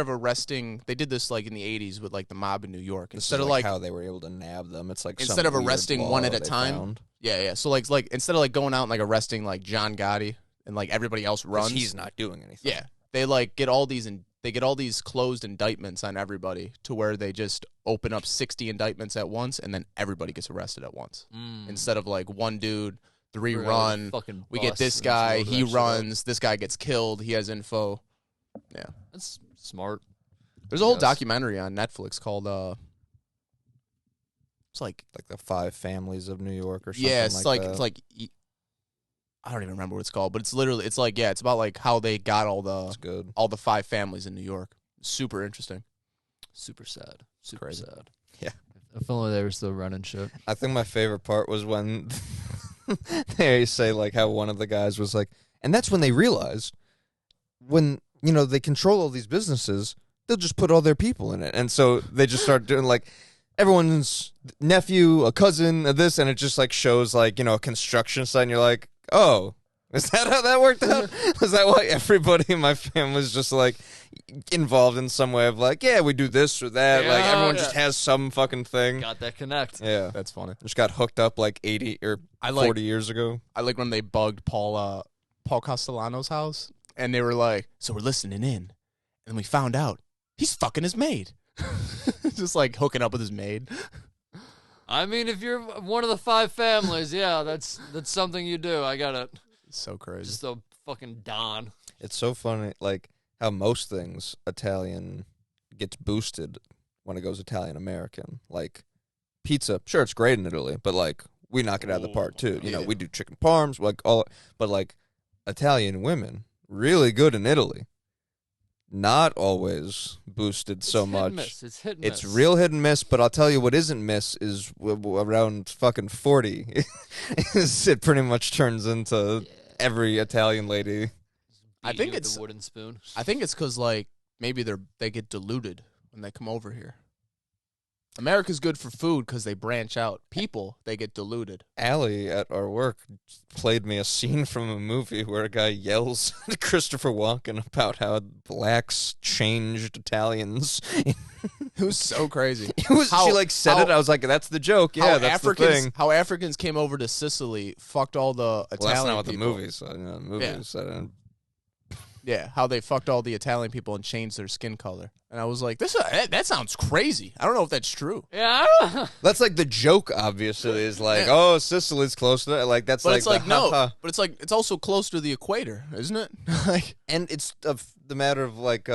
arresting, they did this like in the 80s with like the mob in New York. This Instead is of like like how they were able to nab them. It's like instead some of weird arresting law one at a they time, found. yeah. So like instead of like going out and like arresting like John Gotti and like everybody else 'Cause runs, he's not doing anything. yeah. They like get all these they get all these closed indictments on everybody to where they just open up 60 indictments at once and then everybody gets arrested at once. Instead of like one dude, three run, Fucking we get bust this and guy, load he that shit up. runs, this guy gets killed, he has info. Yeah. That's smart. There's a whole Yes. documentary on Netflix called it's like Like the 5 families of New York or something. yeah, it's like that. it's like I don't even remember what it's called, but it's literally it's like yeah, it's about like how they got It's good. all the 5 families in New York. Super interesting. Super sad. Super Crazy. sad. Yeah. If only they were still running shit. I think my favorite part was when they say like how one of the guys was like, and that's when they realized when they control all these businesses, they'll just put all their people in it, and so they just start doing like everyone's nephew, a cousin, this, and it just like shows like a construction site, and you're like, oh. Is that how that worked out? Was that why everybody in my family was just like involved in some way of like, yeah, we do this or that? Like Yeah, everyone yeah. just has some fucking thing. Got that connect. Yeah. That's funny. Just got hooked up like 80 or I like 40 years ago. I like when they bugged Paul Castellano's house and they were like, so we're listening in. And we found out he's fucking his maid. Just like hooking up with his maid. I mean, if you're one of the 5 families, yeah, that's something you do. I got it. It's so crazy. Just a fucking Don. It's so funny, like how most things Italian gets boosted when it goes Italian American. Like pizza, sure, it's great in Italy, but like we knock it out of the park too. You know, Yeah. we do chicken parms, like but like Italian women, really good in Italy. Not always boosted so It's hit much. and miss. It's hit and miss. It's real hit and miss, but I'll tell you what isn't miss is around fucking 40. It pretty much turns into every Italian lady. I Beat think you with it's- the wooden spoon. I think it's because like maybe they get diluted when they come over here. America's good for food because they branch out. People, they get diluted. Allie at our work played me a scene from a movie where a guy yells at Christopher Walken about how blacks changed Italians. It was so crazy. She like said it. I was like, "That's the joke." Yeah, that's the thing. How Africans came over to Sicily, fucked all the Italian Well, that's not what people. the movie said. The movie said. Yeah, how they fucked all the Italian people and changed their skin color. And I was like, that sounds crazy. I don't know if that's true. Yeah. That's like the joke. Obviously, is like, oh, Sicily's close to that. Like that's But like it's like the no. ha-ha. But it's like it's also close to the equator, isn't it? Like And it's the matter of like,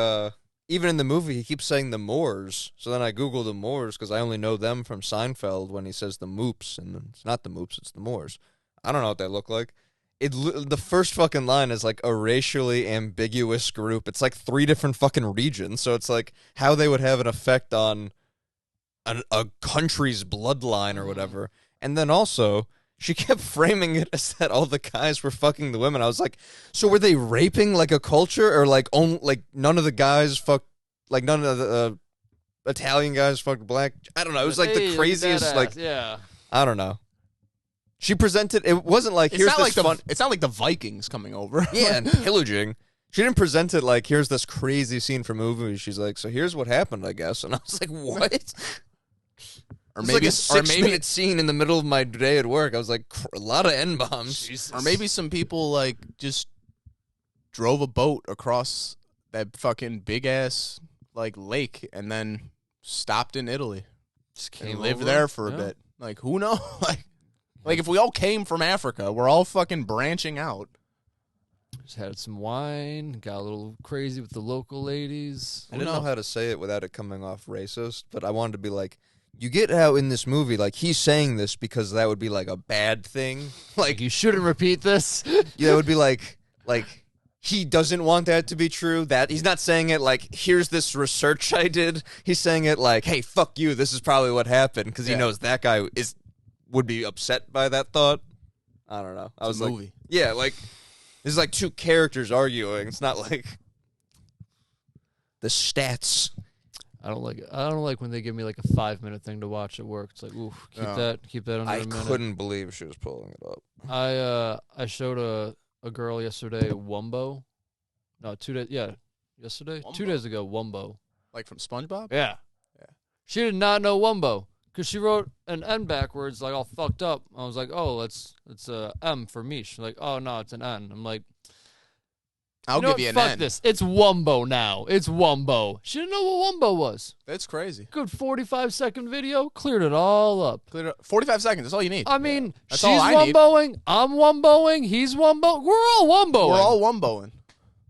even in the movie, he keeps saying the Moors. So then I Googled the Moors because I only know them from Seinfeld when he says the Moops, and it's not the Moops, it's the Moors. I don't know what they look like. The first fucking line is like a racially ambiguous group. It's like 3 different fucking regions. So it's like how they would have an effect on a country's bloodline or whatever. And then also, she kept framing it as that all the guys were fucking the women. I was like, so were they raping like a culture, or like none of the guys fucked, like none of the Italian guys fucked black? I don't know. It was like Hey, the look at that craziest. ass. Like yeah. I don't know. She presented. It wasn't like it's here's not this like fun. it's not like the Vikings coming over. Yeah, and pillaging. She didn't present it like here's this crazy scene from a movie. She's like, so here's what happened, I guess. And I was like, what? Or It's maybe, like a or maybe, 6-minute scene in the middle of my day at work. I was like, a lot of N-bombs. or maybe some people like just drove a boat across that fucking big ass like lake and then stopped in Italy Just and came lived over. there for a Yeah. bit. Like who knows? like if we all came from Africa, we're all fucking branching out. Just had some wine, got a little crazy with the local ladies. I didn't know how to say it without it coming off racist, but I wanted to be like, you get how in this movie, like, he's saying this because that would be, like, a bad thing. Like, you shouldn't repeat this. Yeah, it would be like, he doesn't want that to be true. That he's not saying it like, here's this research I did. He's saying it like, hey, fuck you, this is probably what happened, because he knows that guy would be upset by that thought. I don't know. I was like, movie. yeah, like, this is like two characters arguing. It's not like the stats. I don't like when they give me like a 5-minute thing to watch at work. It's like, oof, keep that under a minute. I couldn't believe she was pulling it up. I showed a girl yesterday Wumbo. No, 2 days. Yeah, yesterday. Wumbo? 2 days ago. Wumbo. Like from SpongeBob? Yeah. Yeah. She did not know Wumbo because she wrote an N backwards, like all fucked up. I was like, oh, it's a M for me. She's like, oh no, it's an N. I'm like, I'll you know give what? you an Fuck N. this. It's Wumbo now. It's Wumbo. She didn't know what Wumbo was. That's crazy. Good 45-second video. Cleared it all up. 45 seconds. That's all you need. I mean, That's she's all I need. Wumboing. I'm Wumboing. He's Wumbo. We're all Wumboing. We're all Wumboing.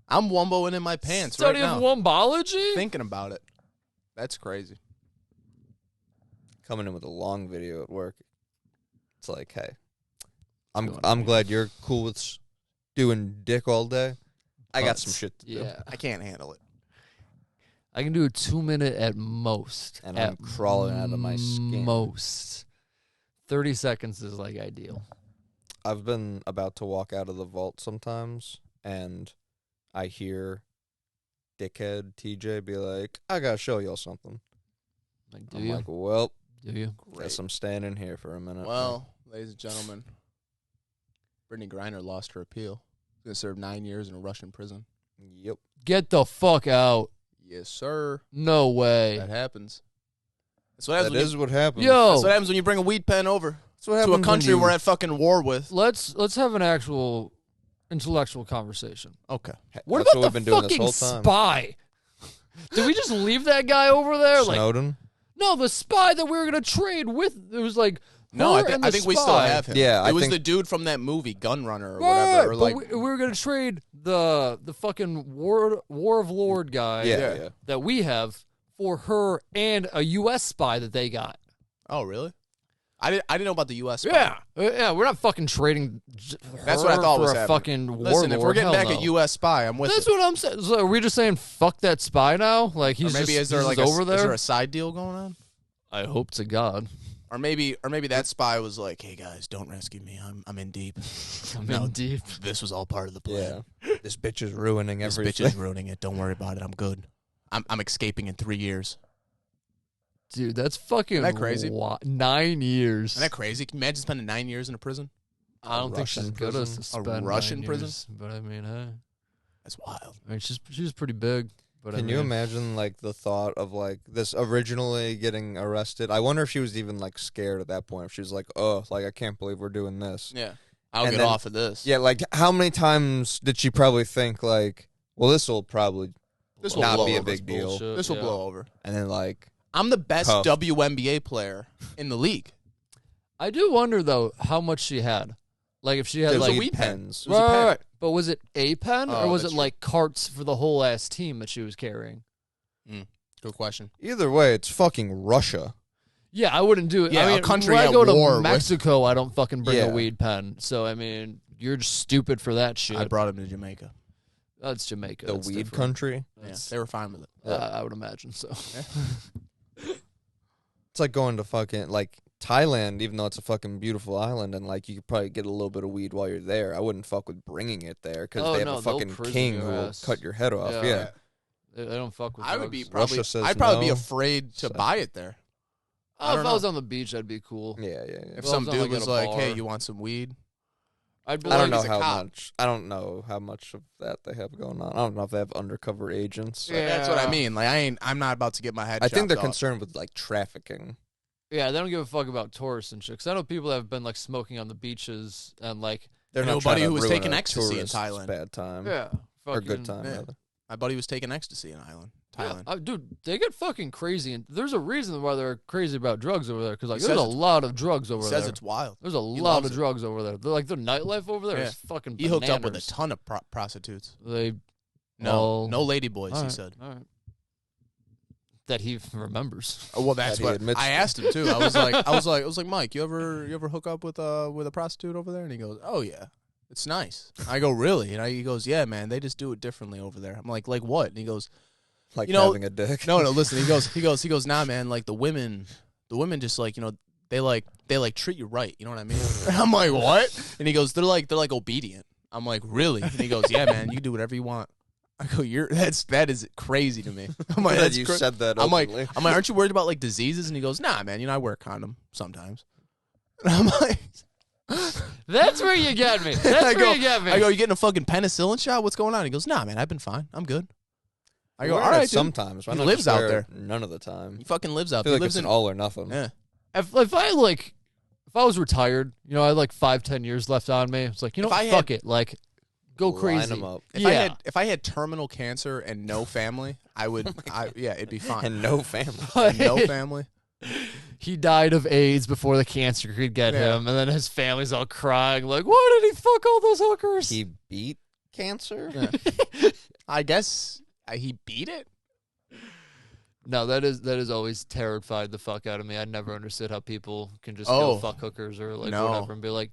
I'm Wumboing in my pants Study right of now. Wumbology? Thinking about it. That's crazy. Coming in with a long video at work. It's like, hey, I'm glad you're cool with doing dick all day. I got some shit to do. Yeah. I can't handle it. I can do a 2-minute at most. And I'm crawling out of my skin. Most. 30 seconds is like ideal. I've been about to walk out of the vault sometimes, and I hear dickhead TJ be like, I gotta show y'all something. Like, do I'm you? like, well, Do you? guess I'm standing here for a minute. Well, ladies and gentlemen, Brittany Griner lost her appeal. She's going to serve 9 years in a Russian prison. Yep. Get the fuck out. Yes, sir. No way. That happens. That's what happens. That is what happens. Yo. That's what happens when you bring a weed pen over That's what to a happens country when we're at fucking war with. Let's have an actual intellectual conversation. Okay. What That's about what we've the been doing this fucking whole time. spy? Did we just leave that guy over there? Like, Snowden? no, the spy that we were gonna trade with. It was like No, her and the I think we still spy. have him. Yeah, it I was think- the dude from that movie, Gunrunner or Right, whatever. Or but like, we were gonna trade the fucking War of Lord guy Yeah. that we have for her and a U.S. spy that they got. oh, really? I didn't know about the U.S. spy. Yeah, we're not fucking trading. That's what I thought for was a happening. fucking Listen, warlord. if we're getting hell back no. a U.S. spy, I'm with That's it. what I'm saying. So are we just saying fuck that spy now? Like Or he's maybe just, is there he's like just a, over there? is there a side deal going on? I hope to God. Or maybe that spy was like, "Hey guys, don't rescue me. I'm in deep. I'm No. in deep. This was all part of the plan. Yeah. This bitch is ruining This everything. bitch is ruining it. Don't worry about it. I'm good. I'm escaping in 3 years. Dude, that's fucking Isn't that crazy? 9 years. Isn't that crazy? Can you imagine spending 9 years in a prison? I don't think she's Russian good us to prison? spend Russian 9 prison? years, but I mean, hey. That's wild. I mean, she's pretty big. But Can I you mean, imagine, like, the thought of, like, this originally getting arrested? I wonder if she was even, like, scared at that point. If she was like, oh, like, I can't believe we're doing this. Yeah. I'll And get then- off of this. Yeah, like, how many times did she probably think, like, well, this will probably This will not blow be a over. big deal. bullshit. This will Yeah. blow over. And then, like, I'm the best Tough. WNBA player in the league. I do wonder though how much she had. Like if she had It was like a weed pen. pens. It was a pen. right. But was it a pen or Oh, was that's it true. like carts for the whole ass team that she was carrying? Good question. Either way, it's fucking Russia. Yeah, I wouldn't do it. Yeah, I a mean, country when I at go war to with- Mexico, I don't fucking bring Yeah. a weed pen. So I mean, you're just stupid for that shit. I brought him to Jamaica. That's Jamaica. The That's weed different. country. Yeah, they were fine with it. I would imagine so. It's like going to fucking, like, Thailand, even though it's a fucking beautiful island, and, like, you could probably get a little bit of weed while you're there. I wouldn't fuck with bringing it there, because Oh, they have no, a they'll fucking prison king your who will ass. cut your head off. Yeah. Yeah. They don't fuck with I would drugs. be probably. Russia says I'd probably be no. afraid to So- buy it there. I Oh, don't if I was know. on the beach, that'd be cool. Yeah. If Well, some it's not dude like at was a like, bar. "Hey, you want some weed?" I'd be I like, don't know he's a how cop. much. I don't know how much of that they have going on. I don't know if they have undercover agents. Yeah. That's what I mean. Like, I'm not about to get my head. I think they're chopped off. concerned with, like, trafficking. Yeah, they don't give a fuck about tourists and shit. 'Cause I know people that have been like smoking on the beaches and like They're I know not a buddy trying to who was ruin taking a ecstasy in tourist's Thailand. Bad time. yeah, Or fucking, good time, yeah. rather. My buddy was taking ecstasy in Thailand. Yeah, dude, they get fucking crazy, and there's a reason why they're crazy about drugs over there. Because like, He there's a says lot of drugs over Says there. it's wild. There's a He lot loves of it. drugs over there. They're like the nightlife over there Yeah. is fucking. He hooked up with a bananas. ton of prostitutes. They No lady boys. all He right, said. all right. That he remembers. Oh, well, that's That he what admits I to. asked him too. I was like, Mike, you ever hook up with a prostitute over there? And he goes, oh yeah, it's nice. I go, really? And he goes, yeah, man, they just do it differently over there. I'm like what? And he goes, Like You know- having a dick. no, listen. He goes, nah, man, like the women just like they like treat you right. You know what I mean? And I'm like, what? And he goes, they're like obedient. I'm like, really? And he goes, yeah, man, you can do whatever you want. I go, that is crazy to me. I'm like, Glad that's you cra- said that I'm like, openly. aren't you worried about like diseases? And he goes, nah, man, I wear a condom sometimes. And I'm like, That's where you get me. That's I where go, you get me. I go, you getting a fucking penicillin shot? What's going on? He goes, nah, man, I've been fine. I'm good. I go, Wear all it right, dude. sometimes. Why He not lives just out wear there. it None of the time. He fucking lives out I feel there. like He it's lives an in all or nothing. yeah. if I was retired, I had like 5-10 years left on me. It's like, If I fuck had- it, like go Line crazy. 'em up. If I had terminal cancer and no family, I would. It'd be fine. And no family. And no family. He died of AIDS before the cancer could get Yeah. him, and then his family's all crying, like, why did he fuck all those hookers? He beat cancer? Yeah. I guess he beat it. No, that is always terrified the fuck out of me. I never understood how people can just Oh. go fuck hookers or like No. whatever and be like,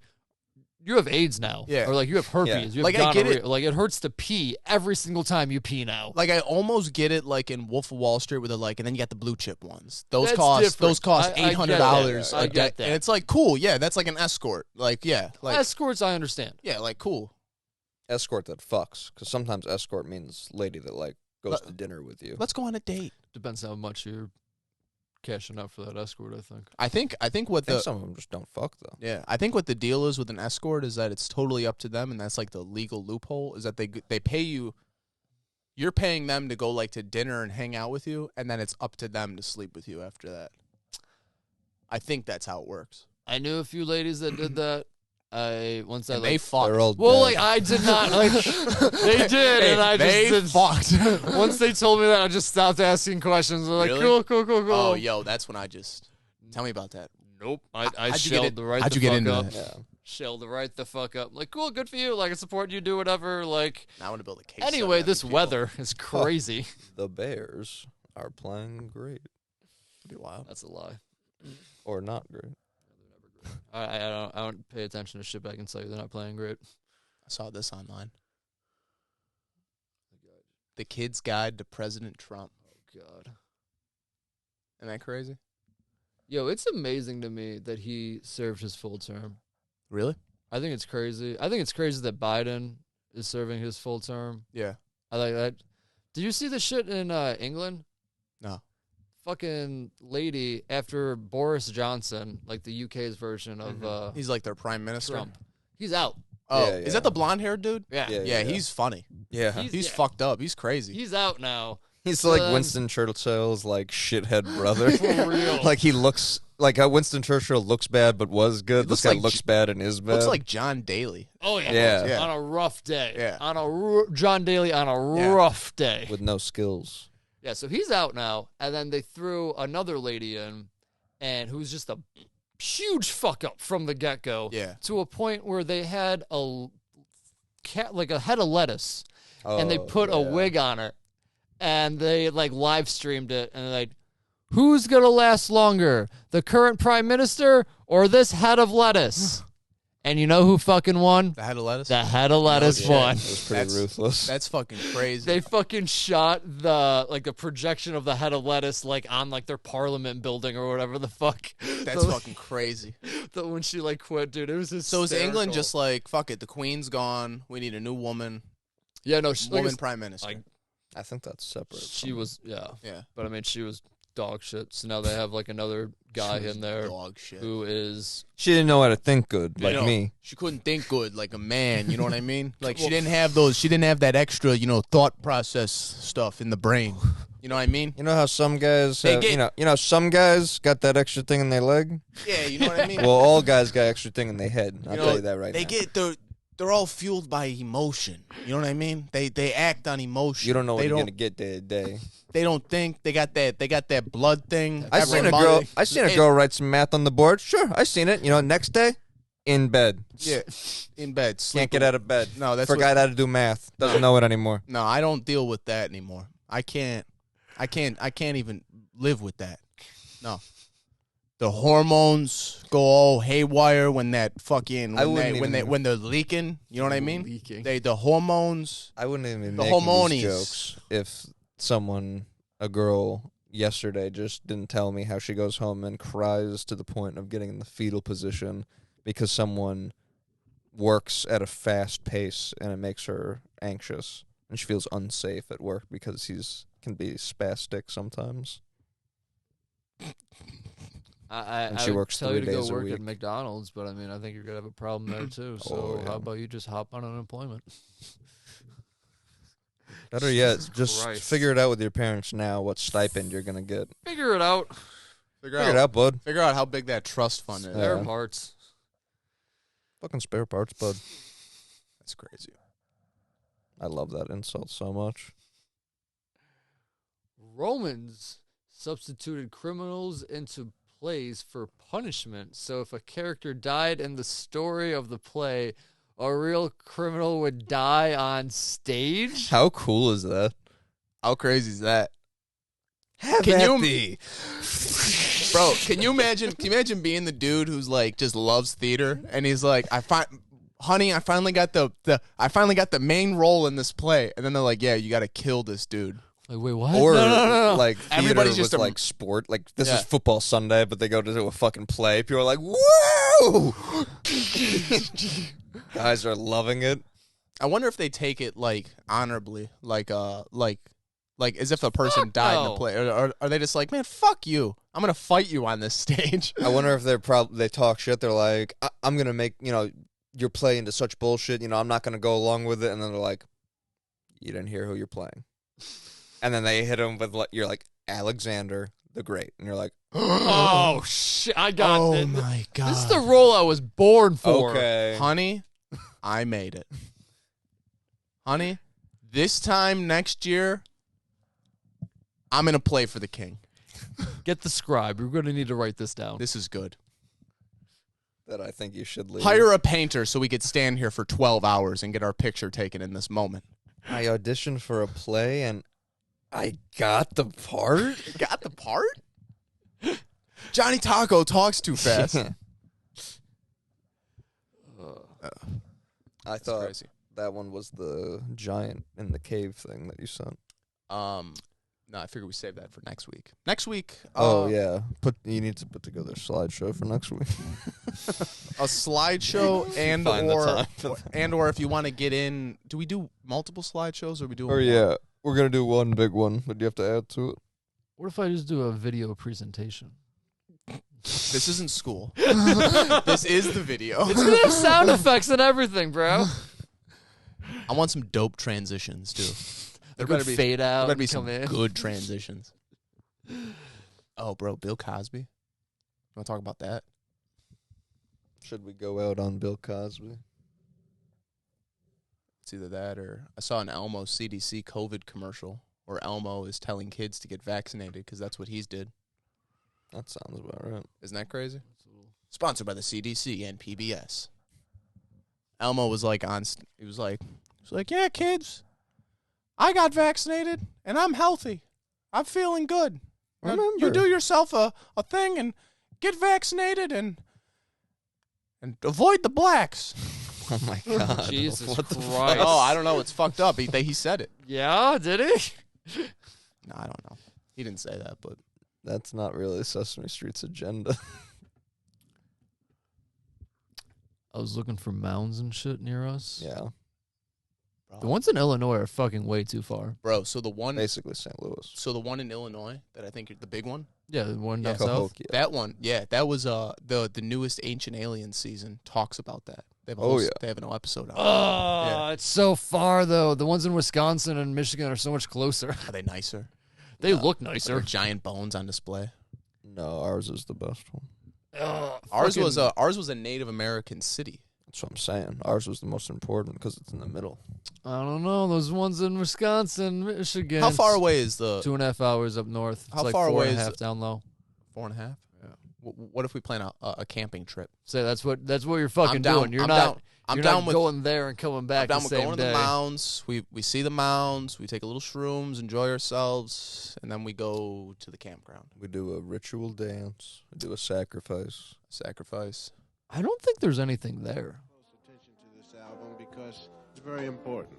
you have AIDS now. Yeah. Or like you have herpes. Yeah. You have Like, I get gonorrhea. it. Like it hurts to pee every single time you pee now. Like I almost get it. Like in Wolf of Wall Street, where they're like, and then you got the blue chip ones. Those That's cost different. I get $800 that. I a day, get that. and it's like cool. Yeah, that's like an escort. Like yeah, like Escorts, I understand. yeah, like cool. Escort that fucks. Because sometimes escort means lady that like goes to dinner with you. Let's go on a date. Depends how much you're cashing out for that escort, I think. I think what I think the some of them just don't fuck though. yeah, I think what the deal is with an escort is that it's totally up to them, and that's like the legal loophole is that they pay you. You're paying them to go like to dinner and hang out with you, and then it's up to them to sleep with you after that. I think that's how it works. I knew a few ladies that did that. And Like, they fucked. They're all well, dead. like I did not. Like they did, and I just they did. fucked. Once they told me that, I just stopped asking questions. I'm like, Really? cool. Oh, yo, that's when I just tell me about that. Nope. I How'd you get shelled it- the right how'd the you get fuck into up. that? Yeah. Shelled the right the fuck up. Like, cool, good for you. Like, I support you, do whatever. Like, Now I want to build a case. anyway, study on this these people. weather is crazy. The Bears are playing great. It'd be wild. That's a lie. Or not great. I don't pay attention to shit, but I can tell you they're not playing great. I saw this online. The Kid's Guide to President Trump. Oh God. Isn't that crazy? Yo, it's amazing to me that he served his full term. Really? I think it's crazy. I think it's crazy that Biden is serving his full term. Yeah. I like that. Did you see the shit in England? No. Fucking lady after Boris Johnson, like the UK's version of He's like their prime minister. Trump. He's out. Oh, Yeah, is yeah. that the blonde-haired dude? Yeah. Yeah. Yeah, he's funny. Yeah. He's yeah. fucked up. He's crazy. He's out now. He's like Um, Winston Churchill's like shithead brother. For real. Like he looks like how Winston Churchill looks bad but was good. He This looks guy like looks bad and is bad. Looks like John Daly. Oh yeah. Yeah. On a rough day. Yeah. On a John Daly on a Yeah. rough day. with no skills. Yeah, so he's out now, and then they threw another lady in, and who's just a huge fuck up from the get go. Yeah. To a point where they had a cat, like a head of lettuce, and they Oh, put a yeah. wig on her, and they like live streamed it, and they're like, "Who's gonna last longer, the current prime minister or this head of lettuce?" And you know who fucking won? The head of lettuce? The head of lettuce shit. won. It was pretty That's- ruthless. That's fucking crazy. They fucking shot the projection of the head of lettuce like on like their parliament building or whatever the fuck. That's the, fucking crazy. when she like quit, dude. It was So is England hysterical. just like, fuck it, the queen's gone. We need a new woman. yeah no Woman prime minister. like- I think that's separate. she was yeah, yeah. but I mean she was dog shit. So now they have like another guy She was in there Dog shit. who is She didn't know how to think good, like You know, me. She couldn't think good like a man, you know what I mean? Like she didn't have that extra, thought process stuff in the brain. You know what I mean? You know how some guys, They have, get- you know, some guys got that extra thing in their leg. Yeah, you know what I mean? Well, all guys got extra thing in their head. I'll know, tell you that right they now. they're all fueled by emotion. You know what I mean? They act on emotion. You don't know what they you're gonna get day to day. They don't think they got that blood thing. I every seen a month. girl. I seen a girl write some math on the board. Sure, I seen it. You know, next day, in bed. Yeah, in bed. Can't sleeping. get out of bed. No, that's forgot how to do math. Doesn't know it anymore. No, I don't deal with that anymore. I can't even live with that. No. The hormones go all haywire when that fucking when they're leaking. You know what I mean? Leaking. The hormones. I wouldn't even The make hormonies. these jokes if a girl yesterday just didn't tell me how she goes home and cries to the point of getting in the fetal position because someone works at a fast pace and it makes her anxious and she feels unsafe at work because he's can be spastic sometimes. I she would works tell 3 you to days go a work week. at McDonald's, but I mean, I think you're gonna have a problem there too. So Oh, yeah. how about you just hop on unemployment? Better yet, Jesus just Christ. figure it out with your parents now what stipend you're going to get. Figure it out. Figure Figure it out, bud. Figure out how big that trust fund is. Spare Yeah. parts. Fucking spare parts, bud. That's crazy. I love that insult so much. Romans substituted criminals into plays for punishment. So if a character died in the story of the play, a real criminal would die on stage. How cool is that? How crazy is that? Have Can at you- thee. Bro, can you imagine being the dude who's like just loves theater and he's like, I finally got the main role in this play, and then they're like, yeah, you got to kill this dude. Like, wait, what? Or no. like theater Everybody's with just a- like sport. Like this Yeah. is football Sunday, but they go to do a fucking play. People are like, whoa! Guys are loving it. I wonder if they take it like honorably, like as if a person Fuck died in no. the play, or are they just like, man, fuck you, I'm gonna fight you on this stage. I wonder if they talk shit. They're like, I'm gonna make your play into such bullshit. I'm not gonna go along with it. And then they're like, you didn't hear who you're playing. And then they hit him with you're like Alexander the Great, and you're like, Oh shit! I got Oh it. my god, This is the role I was born for. okay, honey, I made it. Honey, this time next year, I'm gonna play for the king. Get the scribe. We're going to need to write this down. This is good. that I think you should leave. Hire a painter so we could stand here for 12 hours and get our picture taken in this moment. I auditioned for a play and I got the part. Got the part? Johnny Taco talks too fast. I thought crazy. that one was the giant in the cave thing that you sent. No, I figured we save that for next week. Next week, Yeah, you need to put together a slideshow for next week. a slideshow and Find the or time for that. and or if you want to get in, do we do multiple slideshows or we do? Or yeah, we're gonna do one big one, but you have to add to it. What if I just do a video presentation? This isn't school. This is the video. It's going to have sound effects and everything, bro. I want some dope transitions too. There better be fade out. There better be and come some in. good transitions. Oh, bro, Bill Cosby. You want to talk about that? Should we go out on Bill Cosby? It's either that or I saw an Elmo CDC COVID commercial where Elmo is telling kids to get vaccinated because that's what he's did. That sounds about right. Isn't that crazy? Sponsored by the CDC and PBS. Elmo was like he was like, yeah, kids, I got vaccinated and I'm healthy. I'm feeling good. Now, you Remember. do yourself a thing and get vaccinated and avoid the blacks. Oh my god! Jesus What the Christ. fuck? Oh, I don't know. It's fucked up. He said it. Yeah, did he? No, I don't know. He didn't say that, but That's not really Sesame Street's agenda. I was looking for mounds and shit near us. Yeah, The ones in Illinois are fucking way too far. bro. So the one basically St. Louis. in Illinois that I think the big one. Yeah, the one Yeah. down south. Cahokia. That one, yeah, that was the newest Ancient Aliens season talks about that. They have a Oh, whole, yeah. they have an episode on. it. Oh, Yeah. it's so far though. The ones in Wisconsin and Michigan are so much closer. Are they nicer? They look Their nicer. giant bones on display. No, ours is the best one. Ours was a Native American city. That's what I'm saying. Ours was the most important because it's in the middle. I don't know. Those ones in Wisconsin, Michigan. How far away is the 2.5 hours up north. It's How like far away is 4.5 down low. 4.5? Yeah. What if we plan a camping trip? So that's what you're fucking I'm down- doing. You're I'm not. down- I'm you're down not with- going there and coming back I'm down the with same going to day. the mounds. We see the mounds. We take a little shrooms, enjoy ourselves, and then we go to the campground. We do a ritual dance. We do a sacrifice. Sacrifice. I don't think there's anything there. Close attention to this album because it's very important.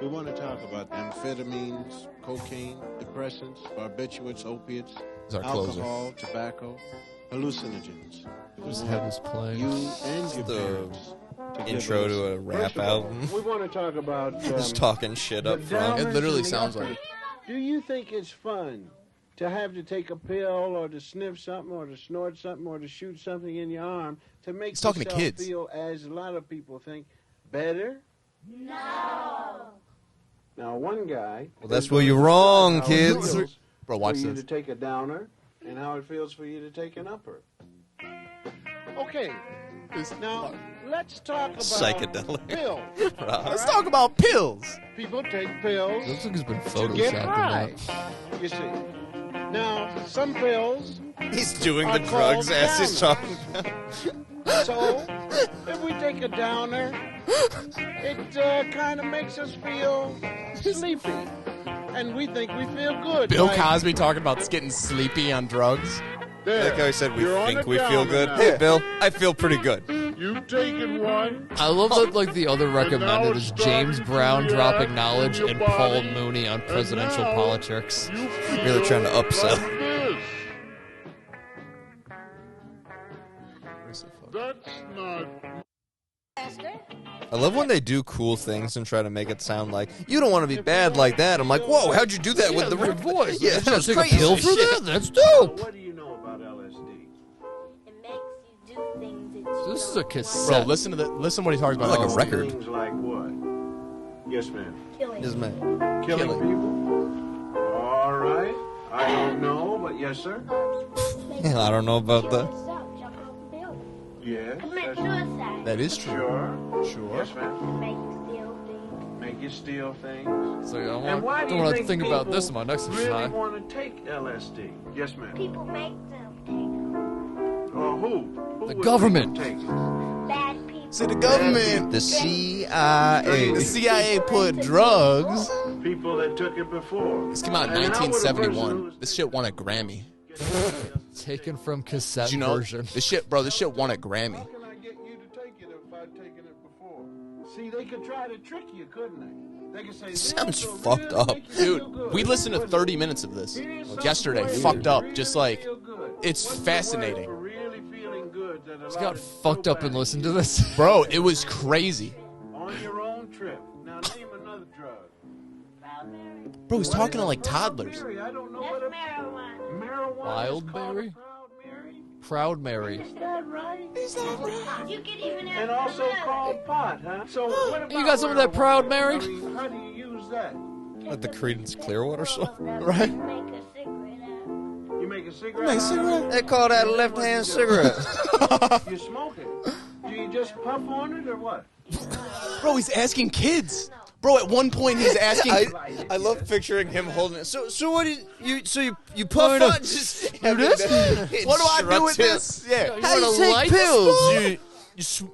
We want to talk about amphetamines, cocaine, depressants, barbiturates, opiates, Is our closer. alcohol, tobacco, hallucinogens. Just have this playing. You and your The parents. to give intro us- to a rap First of all, album. We want to talk about Just talking shit up the front. It downers literally and the sounds uppers. like- Do you think it's fun to have to take a pill or to sniff something or to snort something or to shoot something in your arm to make He's talking to yourself kids. feel, as a lot of people think, better? No. Now, one guy. Well, that's is where going you're to wrong, describe how it kids. feels Bro, watch for you this. to take a downer and how it feels for you to take an upper. Okay. Now, let's talk about Psychedelic. pills. Let's talk about pills. People take pills. Looks like it's been To get photoshopped high, in that. you see. Now, some pills, He's doing Are the drugs called as he's downers. talking about. so if we take a downer, it kind of makes us feel sleepy. And we think we feel good. Bill Like, Cosby talking about getting sleepy on drugs. there, Like how he said, we you're on think a we feel downer good. now. Hey, Bill, I feel pretty good. You've taken one. I love that, like, the other recommended it's is James starting to Brown dropping react knowledge in your and Paul body, Mooney on and presidential now politics. You Really trying to feel upsell. like this. That's not. I love when they do cool things and try to make it sound like you don't want to be bad like that. I'm like, whoa, how'd you do that with the your voice? Yeah, You that was take a crazy. pill for Shit. that? That's dope. What do you know about LSD? It makes you do things that you This is a don't Bro, cassette. listen to what he talks about. Like a LSD. record. Things like what? Yes, ma'am. killing. His man. Killing Killing. people? All right. I don't know, but yes, sir. I don't know about Kill that. yourself, jump off a building. Yes. Commit that's- suicide. That is true. Sure. Sure. Yes, ma'am. Make you steal things. Make you steal things. So I And why don't do you want to think about people this in my next really time. want to take LSD? Yes, ma'am. People make them take Or who? Who The would government. make them take it? them. Bad people. See, the government, The CIA. the CIA put drugs. People that took it before. This came out in And how would a person 1971. who's- This shit won a Grammy. Taken from cassette Did you know? version. This shit won a Grammy. How can I get you to take it if I'd taken it before? See, they could try to trick you, couldn't they? They could say, Sounds "This will fucked really up. make you feel Dude, good." we listened to Wouldn't 30 it? minutes of this Here's something yesterday. where you Fucked up. really Just like, feel good. it's What's the word fascinating. for really feeling good that Just allowed got it to fucked go up and bad? listened to this. bro, it was crazy. On your own trip. Now name another drug. Proudberry. Bro, he's What talking is to a like toddlers. Proudberry? I don't know That's what a marijuana. marijuana Wild is called berry? a Proudberry? Proud Mary. Is that right? You could even have And also blood. called pot, huh? So what about You got some of that marijuana? Proud Mary? I mean, how do you use that? Like the Creedence Clearwater song. Right. Make a cigarette out. You make a cigarette? Make a out of cigarette. it? They call that a left-hand cigarette. You smoke it. Do you just puff on it or what? Bro, he's asking kids. Bro, at one point he's asking. I love picturing him holding it. So what do you puff Wanna on? Just do this? What do I do with this? Yeah. You How do wanna you take light this pills? up?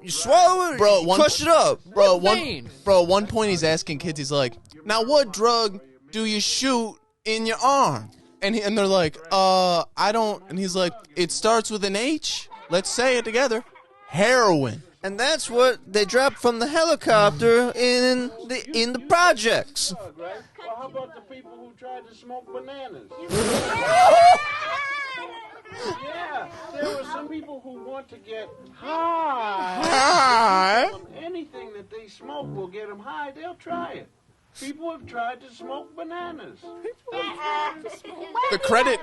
You swallow it, Bro, or you one- crush it up. Bro, at Vein. at one point he's asking kids. He's like, "Now, what drug do you shoot in your arm?" And they're like, I don't." And he's like, "It starts with an H. Let's say it together. Heroin." And that's what they dropped from the helicopter in the projects. Drug, right? Well, how about the people who tried to smoke bananas? Yeah, there were some people who want to get high. Hi. Anything that they smoke will get them high. They'll try it. People have tried to smoke bananas. The credit,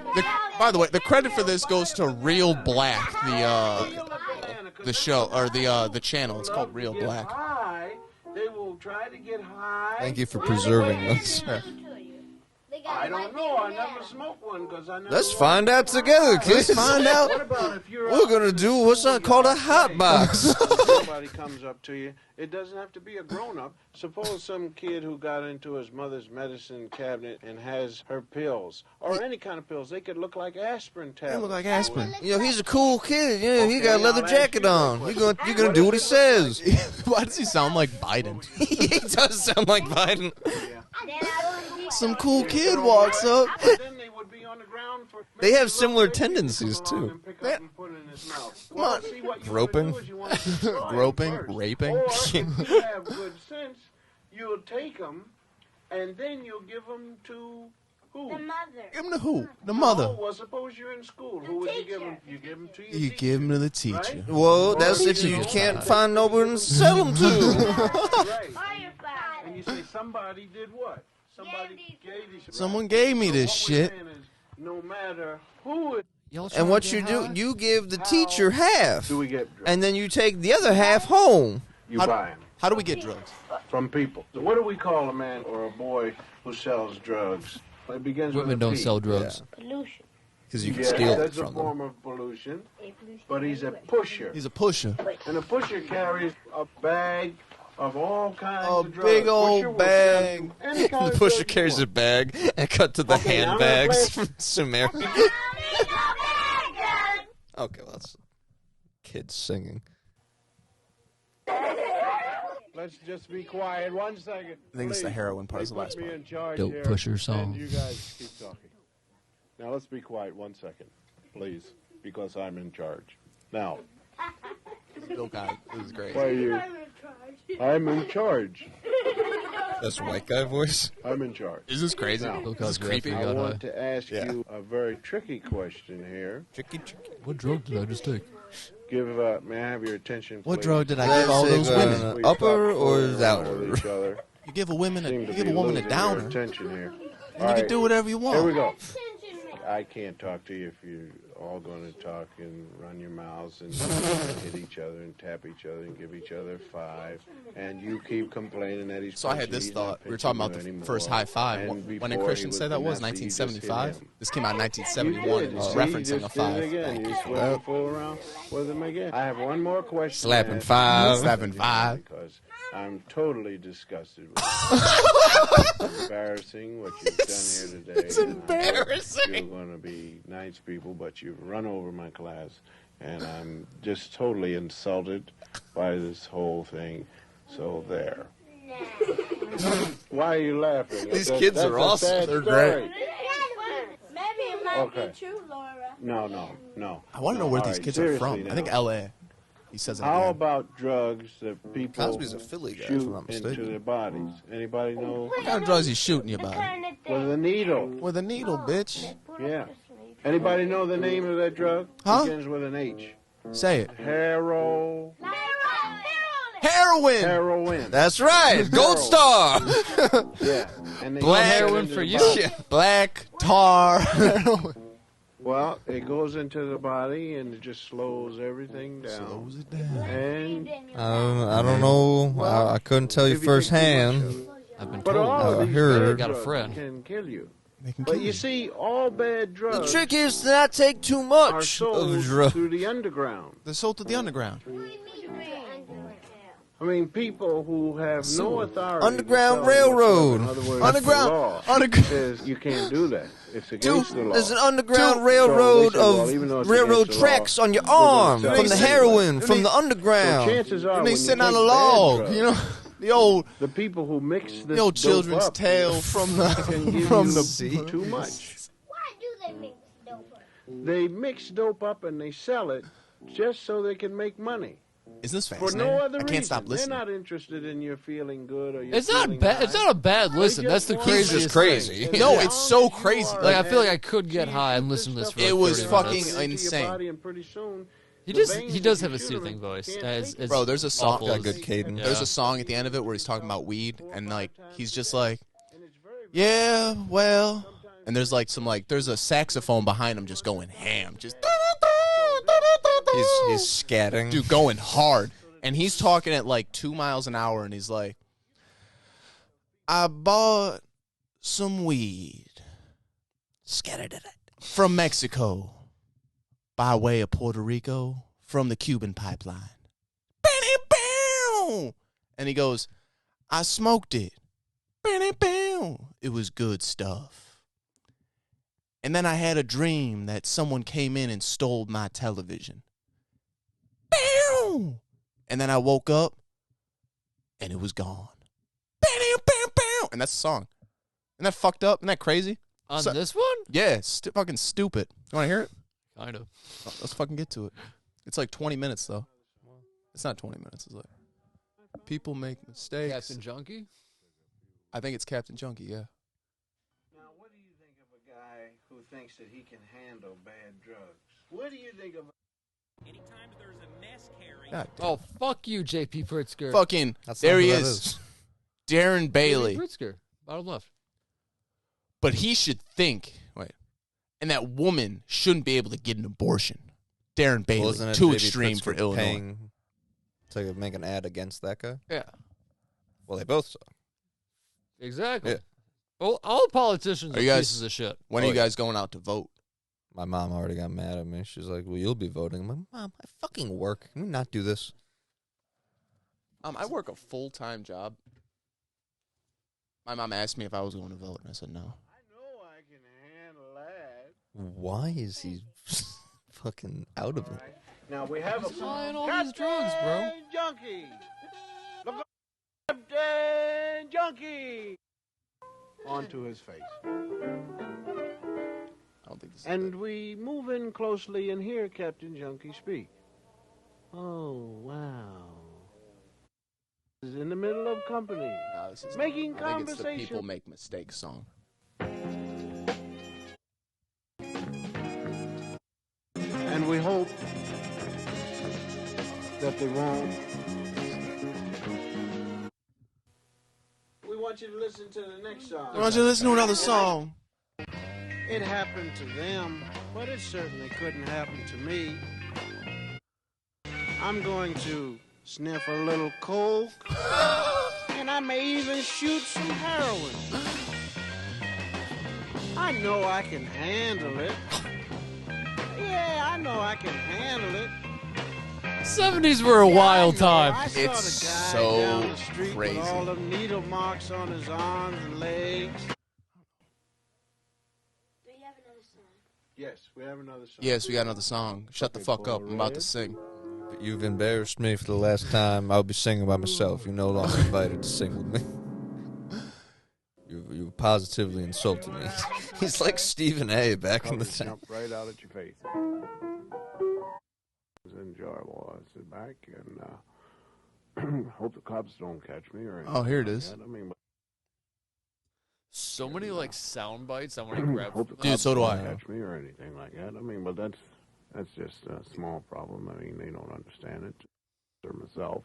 by the way, the credit for this goes to Real Black, the show or the channel. It's called Real Get Black. high. They will try to get high. Thank you for preserving this. They got I don't know. I never smoked one because I never. Let's find out together, kids. Find out. What about if you're? We're gonna do what's not called a hot box. Somebody comes up to you. It doesn't have to be a grown-up. Suppose some kid who got into his mother's medicine cabinet and has her pills, or any kind of pills. They could look like aspirin tablets. They look like aspirin. You know, he's a cool kid. Yeah, he Okay, got a leather I'll ask you jacket that on. question. You're gonna do what he says. Why does he sound like Biden? He does sound like Biden. Some cool kid walks up. But then they would be on the ground for. They have similar tendencies too. Come on. Groping. Groping, raping. Or if you have good sense, you'll take them, and then you'll give them to who? The mother. Give him to who? The mother. Oh, well, suppose you're in school. Who would you give them? You give them to your You teacher. give him to the teacher. Right? Well, that's if you can't find nobody to sell them to. Right. Firefighter. And you say somebody did what? Somebody gave these. Someone gave me So this what we're shit. saying is, no matter who it, Y'all And trying what to you get do, high? you give the teacher half, do we get drugs? and then you take the other half home. You How- buy them How do we get drugs? from people. So what do we call a man or a boy who sells drugs? It begins Women with a don't P. sell drugs. Pollution. Because you can Yeah, steal it that's a from form them. of pollution, A pollution. but he's a pusher. He's a pusher. And a pusher carries a bag of all kinds A of drugs. big old Pusher will bag. sell any kind The of pusher drug you carries a want. bag and cut to the Okay, I'm gonna handbags play- from Sumerian. Okay, well, that's kids singing. Let's just be quiet 1 second. I think it's the please. heroin part They is the put last me part. in charge Dope here, pusher song. And you guys keep talking. Now let's be quiet 1 second, please, because I'm in charge. Now, Bill Guy. This is great. why are you? I'm in charge. That's white guy voice. I'm in charge. Is this crazy? Now, Is this Because creepy? Jeffrey I got high. want to ask Yeah. you a very tricky question here. Tricky, tricky. What drug did I just take? May I have your attention, please? What drug did I give all Let's those say, women? Please upper stop or fooling around downer? with each other. You give a woman Seem you to give be a woman a losing your downer, attention here. and you can do whatever you Here we want. go. I can't talk to you if you're all going to talk and run your mouths and hit each other and tap each other and give each other five. And you keep complaining that he's. So I had this thought. We were talking about the first high five. When did Christian say that was? 1975? This came out in 1971. It was referencing a five. Again. You swing fool around with him again. I have one more question. Slapping to ask five. you, Slapping five. Because I'm totally disgusted with you. It's embarrassing what you've done here today. It's embarrassing. You're going to be nice people, but you've run over my class. And I'm just totally insulted by this whole thing. So there. Why are you laughing? These That's- kids that's are a awesome. sad They're story. Maybe it might Okay. be true, Laura. No. I want to know where All these right, kids are from. seriously I think now. L.A. He says it. How again. about drugs that people Cosby's a Philly guy, if shoot I'm not into mistaken. their bodies? Anybody know? What kind of drugs you shooting your body? With a needle. With a needle, bitch. Yeah. Anybody know the name of that drug? Huh? Begins with an H. Say it. Heroin. Heroin. That's right. Gold Star. Yeah. And they Black get heroin into for the you. body. Black tar. Heroin. Well, it goes into the body and it just slows everything down. Slows it down. And I don't know. I couldn't tell you if you take too much firsthand. of it. I've been But told. all I of these heard. bad Got a drugs friend. can kill you. They can But kill you see, all bad The drugs trick is to not take too are much sold of drugs. through the underground. They're sold to the underground. I mean, people who have no authority. Underground to tell you what's Railroad. what. In other words, Underground- the law underground- says you can't do that. It's Dude, against the law. there's an underground So railroad they say, well, of even though it's railroad against the law, tracks on your we're gonna arm sell from it the anyway. heroin from the So underground. chances are, And when they you sitting take on a bad log. drugs, You know, the old the people who mix this the old dope children's up tale from can the give from you the too much. Why do they mix dope? They mix dope up and they sell it just so they can make money. Is this For fascinating? no other I reason. can't stop listening. They're not interested in your feeling good or your It's not feeling bad. high. It's not a bad listen. They That's the just want He's craziest just crazy. thing. And No, as it's long so as you crazy. are Like I feel like an I could get high and listen to this for It like was 30 fucking minutes. into your insane. body and pretty soon, He the just veins he does that have a you shoot soothing him voice. can't It's, take it's Bro, there's a song. awful Got as- good cadence. There's Yeah. a song at the end of it where he's talking about weed, and like he's just like, and it's very yeah, well, and there's like some like there's a saxophone behind him just going ham, just He's scatting. dude going hard, and he's talking at like 2 miles an hour, and he's like, I bought some weed from Mexico, by way of Puerto Rico, from the Cuban pipeline. And he goes, I smoked it. It was good stuff. And then I had a dream that someone came in and stole my television. And then I woke up and it was gone. And that's the song. Isn't that fucked up? Isn't that crazy? On this one? Yeah, fucking stupid. You want to hear it? Kind of. Oh, let's fucking get to it. It's like 20 minutes, though. It's not 20 minutes. It's like, people make mistakes. Captain Junkie? I think it's Captain Junkie, yeah. Now, what do you think of a guy who thinks that he can handle bad drugs? What do you think of Anytime there's a mess carry. God damn. Oh, fuck you, J.P. Pritzker. Fucking, That's there not he who that is. Darren Bailey. J.P. Pritzker. Bottom left. But he should think, and that woman shouldn't be able to get an abortion. Darren Bailey, Wasn't it too J.B. extreme for Pritzker Illinois. paying to make an ad against that guy? Yeah. Well, they both saw. Exactly. Yeah. Well, all politicians Are are you guys- pieces of shit. When are you guys going out to vote? My mom already got mad at me. She's like, well, you'll be voting. I'm like, Mom, I fucking work. Can we not do this? I work a full-time job. My mom asked me if I was going to vote, and I said no. I know I can handle that. Why is he fucking out of it? Right. Now, we have He's a buying all these drugs, bro. Captain Junkie. Look up, Captain Junkie. Onto his face. I don't think this is And we move in closely and hear Captain Junkie speak. Oh, wow. This is in the middle of company. No, this is Making I think it's the conversation. People Make Mistakes song. And we hope that they won't. We want you to listen to the next song. I want you to listen to another song. It happened to them, but it certainly couldn't happen to me. I'm going to sniff a little coke, and I may even shoot some heroin. I know I can handle it. Yeah, I know I can handle it. 70s were a Yeah, wild I know. time. I saw It's the guy so down the street crazy. with all the needle marks on his arms and legs. Do you have another song? Yes, we have another song. Yes, we got another song. Shut the fuck up. I'm about to sing. You've embarrassed me for the last time. I'll be singing by myself. You're no longer invited to sing with me. You positively insulted me. He's like Stephen A. back in the Colors time. jump right out at your face. It was enjoyable. I sit back and hope the cops don't catch me or anything. Oh, here it like is. that. I mean, So many like sound bites I want to grab. hope the Dude, cops so do don't I. catch me or anything like that. I mean, but that's just a small problem. I mean, they don't understand it, or myself.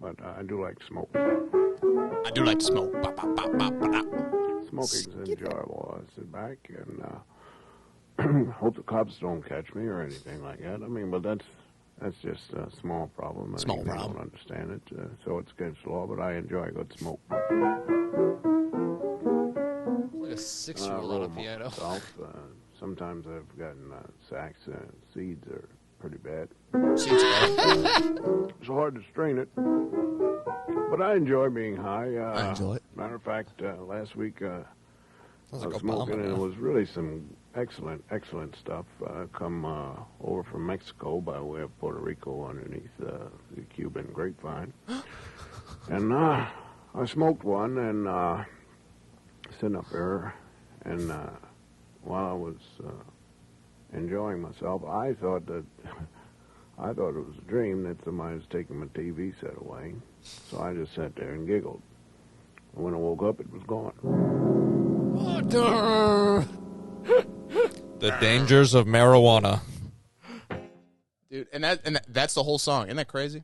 But I do like smoking. I do like to smoke. Bop, bop, bop, bop, bop. Smoking's enjoyable. I sit back and hope the cops don't catch me or anything like that. I mean, but that's just a small problem. I Small mean, problem. They don't understand it, so it's against the law. But I enjoy good smoke. Like a 6-year-old on a piano. Myself, sometimes I've gotten sacks. Seeds are pretty bad. Seems bad. It's hard to strain it, but I enjoy being high. I enjoy it. Matter of fact, last week I Sounds was like smoking, Obama. and it was really some excellent stuff. Come over from Mexico by way of Puerto Rico underneath the Cuban grapevine, and I smoked one and sitting up there, and while I was enjoying myself, I thought it was a dream that somebody was taking my TV set away. So I just sat there and giggled. And when I woke up, it was gone. The dangers of marijuana. Dude, and that's the whole song. Isn't that crazy?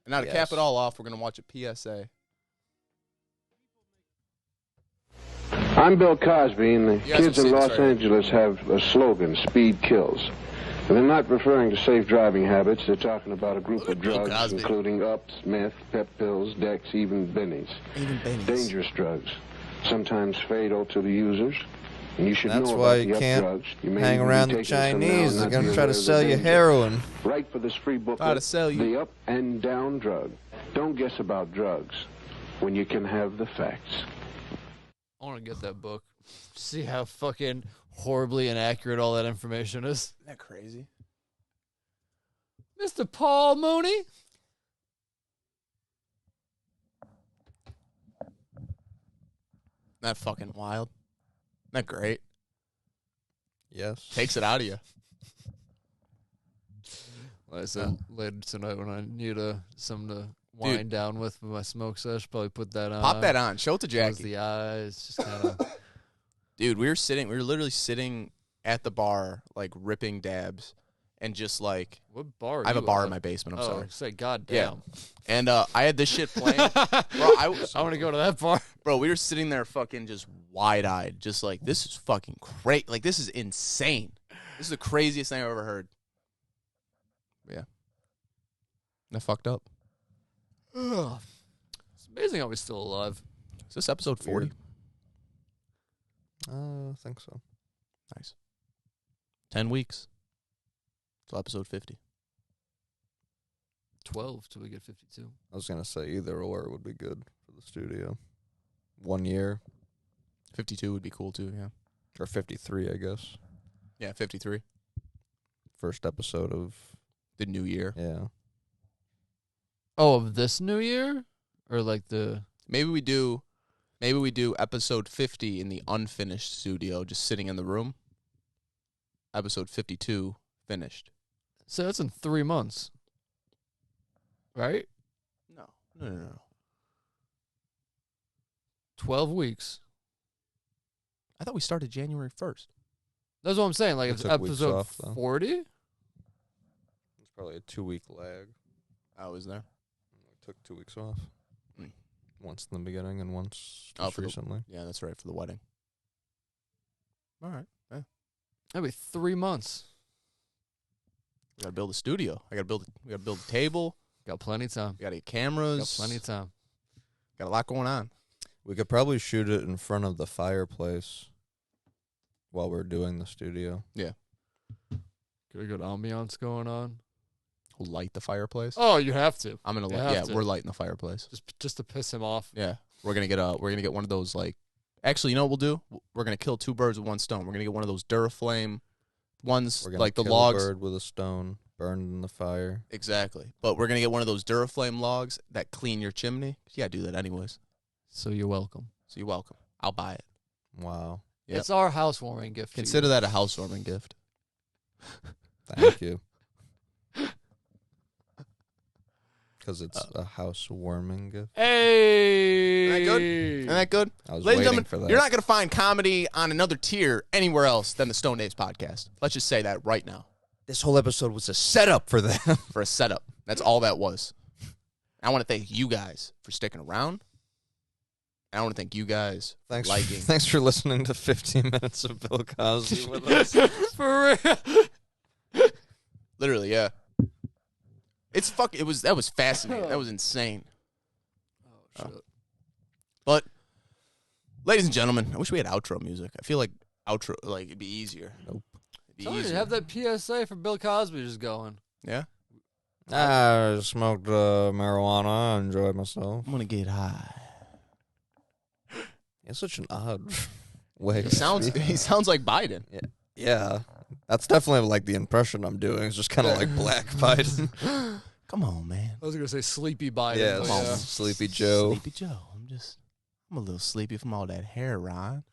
And now to cap Yes. it all off, we're going to watch a PSA. I'm Bill Cosby, and the You guys kids can in see this Los right Angeles have a slogan, Speed Kills. And they're not referring to safe driving habits. They're talking about a group Look of at Bill drugs, Cosby. including ups, meth, pep pills, decks, even bennies. Even Benny's. Dangerous drugs, sometimes fatal to the users, And you should That's know why about you the can't drugs. You may hang even be around the taking some now and Chinese. They're not going be to try aware to of the sell you danger. heroin. Write for this free Try to booklet, sell you. The Up and Down Drug. Don't guess about drugs when you can have the facts. I want to get that book. See how fucking horribly inaccurate all that information is. Isn't that crazy? Mr. Paul Mooney? Isn't that fucking wild? Isn't that great? Yes. Takes it out of you. Like I said, later tonight when I need something to wind down with my smoke sesh, probably put that on. Pop that on. Show it to Close Jackie. the eyes. Just kind of. Dude, we were literally sitting at the bar, like ripping dabs, and just like What bar? I have a you bar at? in my basement. I'm Oh, sorry. say God Yeah. damn. And I had this shit playing, bro. I want to go to that bar. Bro, we were sitting there, fucking just wide eyed, just like this is fucking great. Like this is insane. This is the craziest thing I've ever heard. Yeah, that fucked up. It's amazing how we're still alive. Is this episode 40? I think so. Nice. 10 weeks. So episode 50. 12 till we get 52. I was going to say either or would be good for the studio. 1 year. 52 would be cool too. Yeah. Or 53, I guess. Yeah, 53. First episode of, The new year. yeah. Oh, of this new year? Or like the... Maybe we do episode 50 in the unfinished studio, just sitting in the room. Episode 52 finished. So that's in 3 months. Right? No. 12 weeks. I thought we started January 1st. That's what I'm saying. Like, We it's took weeks episode off, though. 40? It's probably a 2-week lag. I was there. We took 2 weeks off. Mm. Once in the beginning and once Oh, just for the- recently. Yeah, that's right, for the wedding. All right. Yeah. That'd be 3 months. We gotta build a studio. We gotta build a table. Got plenty of time. We gotta get cameras. Got plenty of time. Got a lot going on. We could probably shoot it in front of the fireplace while we're doing the studio. Got a good ambiance going on. We'll light the fireplace. Oh, you have to. I'm gonna You light. Yeah, have to. we're lighting the fireplace. Just to piss him off. Yeah, we're gonna get one of those, like. Actually, you know what we'll do? We're gonna kill two birds with one stone. We're gonna get one of those Duraflame ones, We're gonna like the kill logs. a bird with a stone, burned in the fire. Exactly. But we're gonna get one of those Duraflame logs that clean your chimney. You gotta do that anyways. So you're welcome. So you're welcome. I'll buy it. Wow. Yep. It's our housewarming gift. Consider that a housewarming gift. Thank you. Because it's a housewarming gift. Hey. Isn't that good? Isn't that good? I was Ladies and waiting gentlemen, for that. you're not gonna find comedy on another tier anywhere else than the Stone Days podcast. Let's just say that right now. This whole episode was a setup for them. For a setup. That's all that was. I want to thank you guys for sticking around. And I want to thank you guys for Thanks, liking. thanks for listening to 15 minutes of Bill Cosby with us. For real. Literally, yeah. That was fascinating. That was insane. Oh, shit. But, ladies and gentlemen, I wish we had outro music. I feel like outro, like, it'd be easier. Nope. It'd be Tell you, easier. have that PSA for Bill Cosby just going. Yeah? I smoked marijuana. I enjoyed myself. I'm going to get high. It's such an odd way. He to sounds like Biden. Yeah. That's definitely like the impression I'm doing. It's just kind of like Black Biden. Come on, man. I was going to say Sleepy Biden. Yeah, but come on. Sleepy Joe. Sleepy Joe. I'm a little sleepy from all that hair, Ron.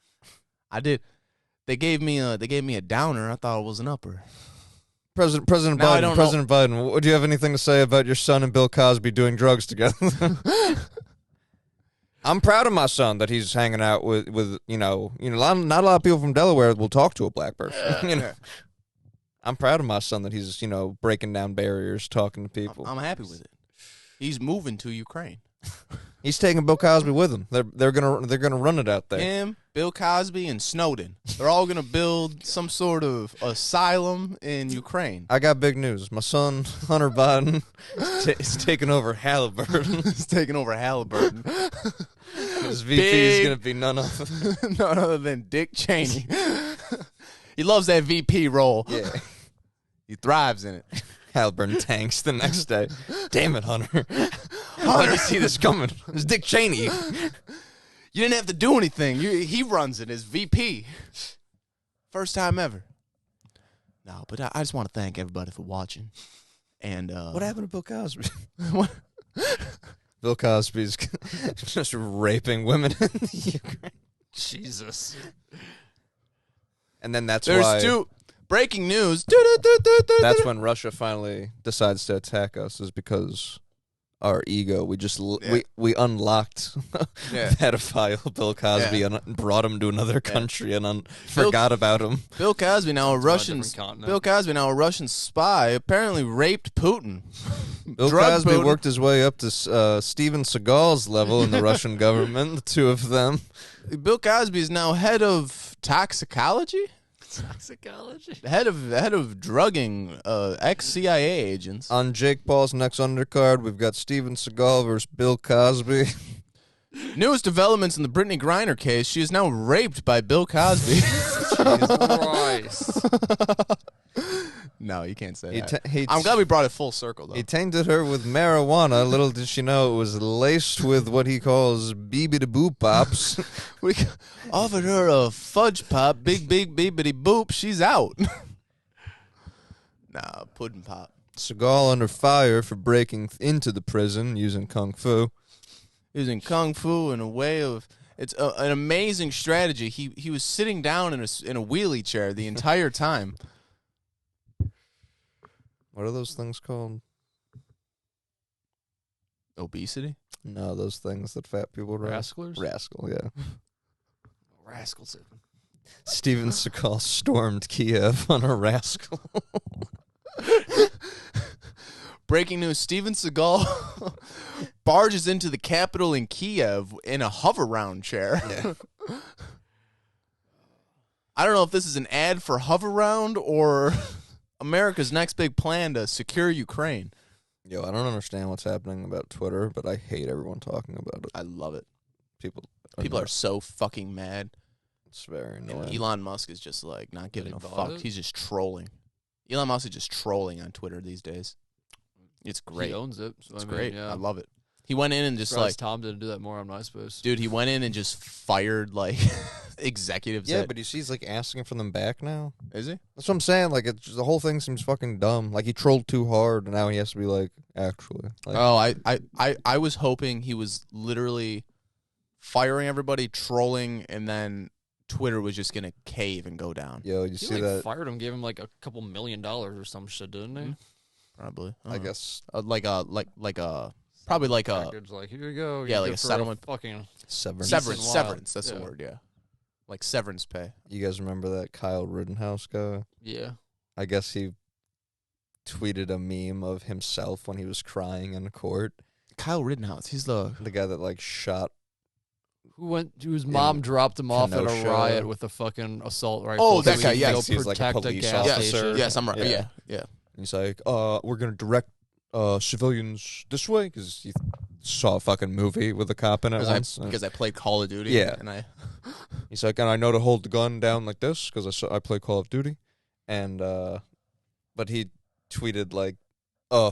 They gave me a downer. I thought it was an upper. President Now I Biden. don't President Biden. Do you have anything to say about your son and Bill Cosby doing drugs together? I'm proud of my son that he's hanging out with not a lot of people from Delaware will talk to a black person. Yeah. I'm proud of my son that he's breaking down barriers, talking to people. I'm happy with it. He's moving to Ukraine. He's taking Bill Cosby with him. They're gonna run it out there. Him, Bill Cosby, and Snowden. They're all gonna build some sort of asylum in Ukraine. I got big news. My son Hunter Biden is taking over Halliburton. He's taking over His VP is gonna be none other. none other than Dick Cheney. He loves that VP role. Yeah. He thrives in it. Halburn tanks the next day. Damn it, Hunter. How did you see this coming? It's Dick Cheney. You didn't have to do anything. He runs it as VP. First time ever. No, but I just want to thank everybody for watching. And What happened to Bill Cosby? What? Bill Cosby's just raping women in the Ukraine. Jesus. And then that's There's why two breaking news. that's when Russia finally decides to attack us, is because our ego. We just we unlocked Yeah. pedophile Bill Cosby and brought him to another country and forgot about him. Bill Cosby now a Russian. different continent. Bill Cosby now a Russian spy. Apparently raped Putin. Bill Drug Cosby Putin. worked his way up to Steven Seagal's level in the Russian government. The two of them. Bill Cosby is now head of toxicology. Toxicology. Head of drugging ex-CIA agents. On Jake Paul's next undercard, we've got Steven Seagal versus Bill Cosby. Newest developments in the Brittany Griner case. She is now raped by Bill Cosby. Christ. No, you can't say He that. ta- he I'm glad we brought it full circle, though. He tainted her with marijuana. Little did she know it was laced with what he calls beebity-boo pops. We offered her a fudge pop, big beebity boop. She's out. Nah, pudding pop. Seagal under fire for breaking into the prison using kung fu. Using kung fu in a way of it's an amazing strategy. He was sitting down in a wheelie chair the entire time. What are those things called? Obesity. No, those things that fat people ride. Rascalers? Rascal, yeah. Rascals. Steven Seagal stormed Kiev on a rascal. Breaking news: Steven Seagal barges into the Capitol in Kiev in a hover-round chair. Yeah. I don't know if this is an ad for hover-round or America's next big plan to secure Ukraine. Yo, I don't understand what's happening about Twitter, but I hate everyone talking about it. I love it. People People are so fucking mad. It's very And annoying. Elon Musk is just like not giving a bought fuck. it? He's just trolling. Elon Musk is just trolling on Twitter these days. It's great. He owns it. So It's I mean, great. Yeah. I love it. He went in and just Surprised like, Tom didn't do that more on MySpace. dude, he went in and just fired like executives. Yeah, that- but you see, he's like asking for them back now. is he? That's what I'm saying. Like, it's the whole thing seems fucking dumb. Like, he trolled too hard, and now he has to be like, actually. Like, Oh, I was hoping he was literally firing everybody, trolling, and then Twitter was just gonna cave and go down. yo, you He see like that? fired him, gave him like a couple $1 million or some shit, didn't he? Probably. I don't know. guess Like a probably like a Package, like here you go. yeah, You're like good a for settlement. Fucking severance. severance. while. Severance. That's the Yeah. word. Yeah, like severance pay. You guys remember that Kyle Rittenhouse guy? yeah. I guess he tweeted a meme of himself when he was crying in court. Kyle Rittenhouse. He's the The guy that like shot. Whose mom dropped him off at a Kenosha. riot with a fucking assault rifle. Oh, so that guy, he yes. could He was like a protect police gas officer. station. yes. I'm right. Yeah. Yeah. He's like, we're gonna direct civilians this way because he saw a fucking movie with a cop in it once. Because I played Call of Duty. Yeah. and I He's like, and I know to hold the gun down like this because I play Call of Duty, and but he tweeted like,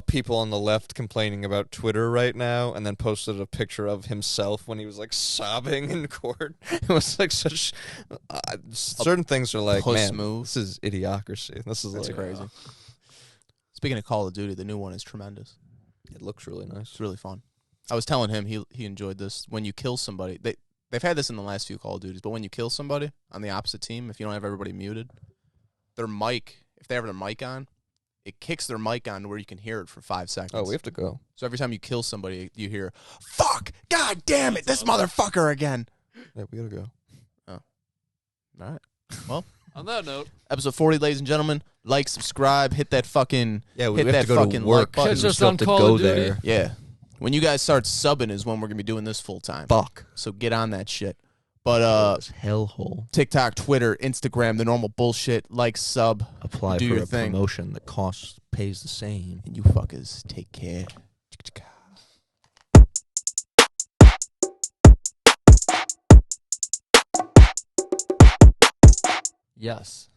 people on the left complaining about Twitter right now, and then posted a picture of himself when he was like sobbing in court. It was like such certain things are like, puss man, move. this is idiocracy. This is That's like crazy. Speaking of Call of Duty, the new one is tremendous. It looks really nice. It's really fun. I was telling him he enjoyed this. When you kill somebody, they've had this in the last few Call of Duties, but when you kill somebody on the opposite team, if you don't have everybody muted, their mic, if they have their mic on, it kicks their mic on to where you can hear it for 5 seconds. Oh, we have to go. So every time you kill somebody, you hear, "Fuck! God damn it! This motherfucker again!" Yeah, we gotta go. All right. Well, On that note, episode 40, ladies and gentlemen. Like, subscribe, hit that fucking Yeah, we hit have that to go fucking to work. like button. Catch We us still on have to Call go of Duty. there. Yeah. When you guys start subbing is when we're gonna be doing this full time. Fuck. So get on that shit. But Hellhole. TikTok, Twitter, Instagram, the normal bullshit. Like, sub, Apply do for your a thing. promotion. The cost pays the same. and you fuckers take care. yes.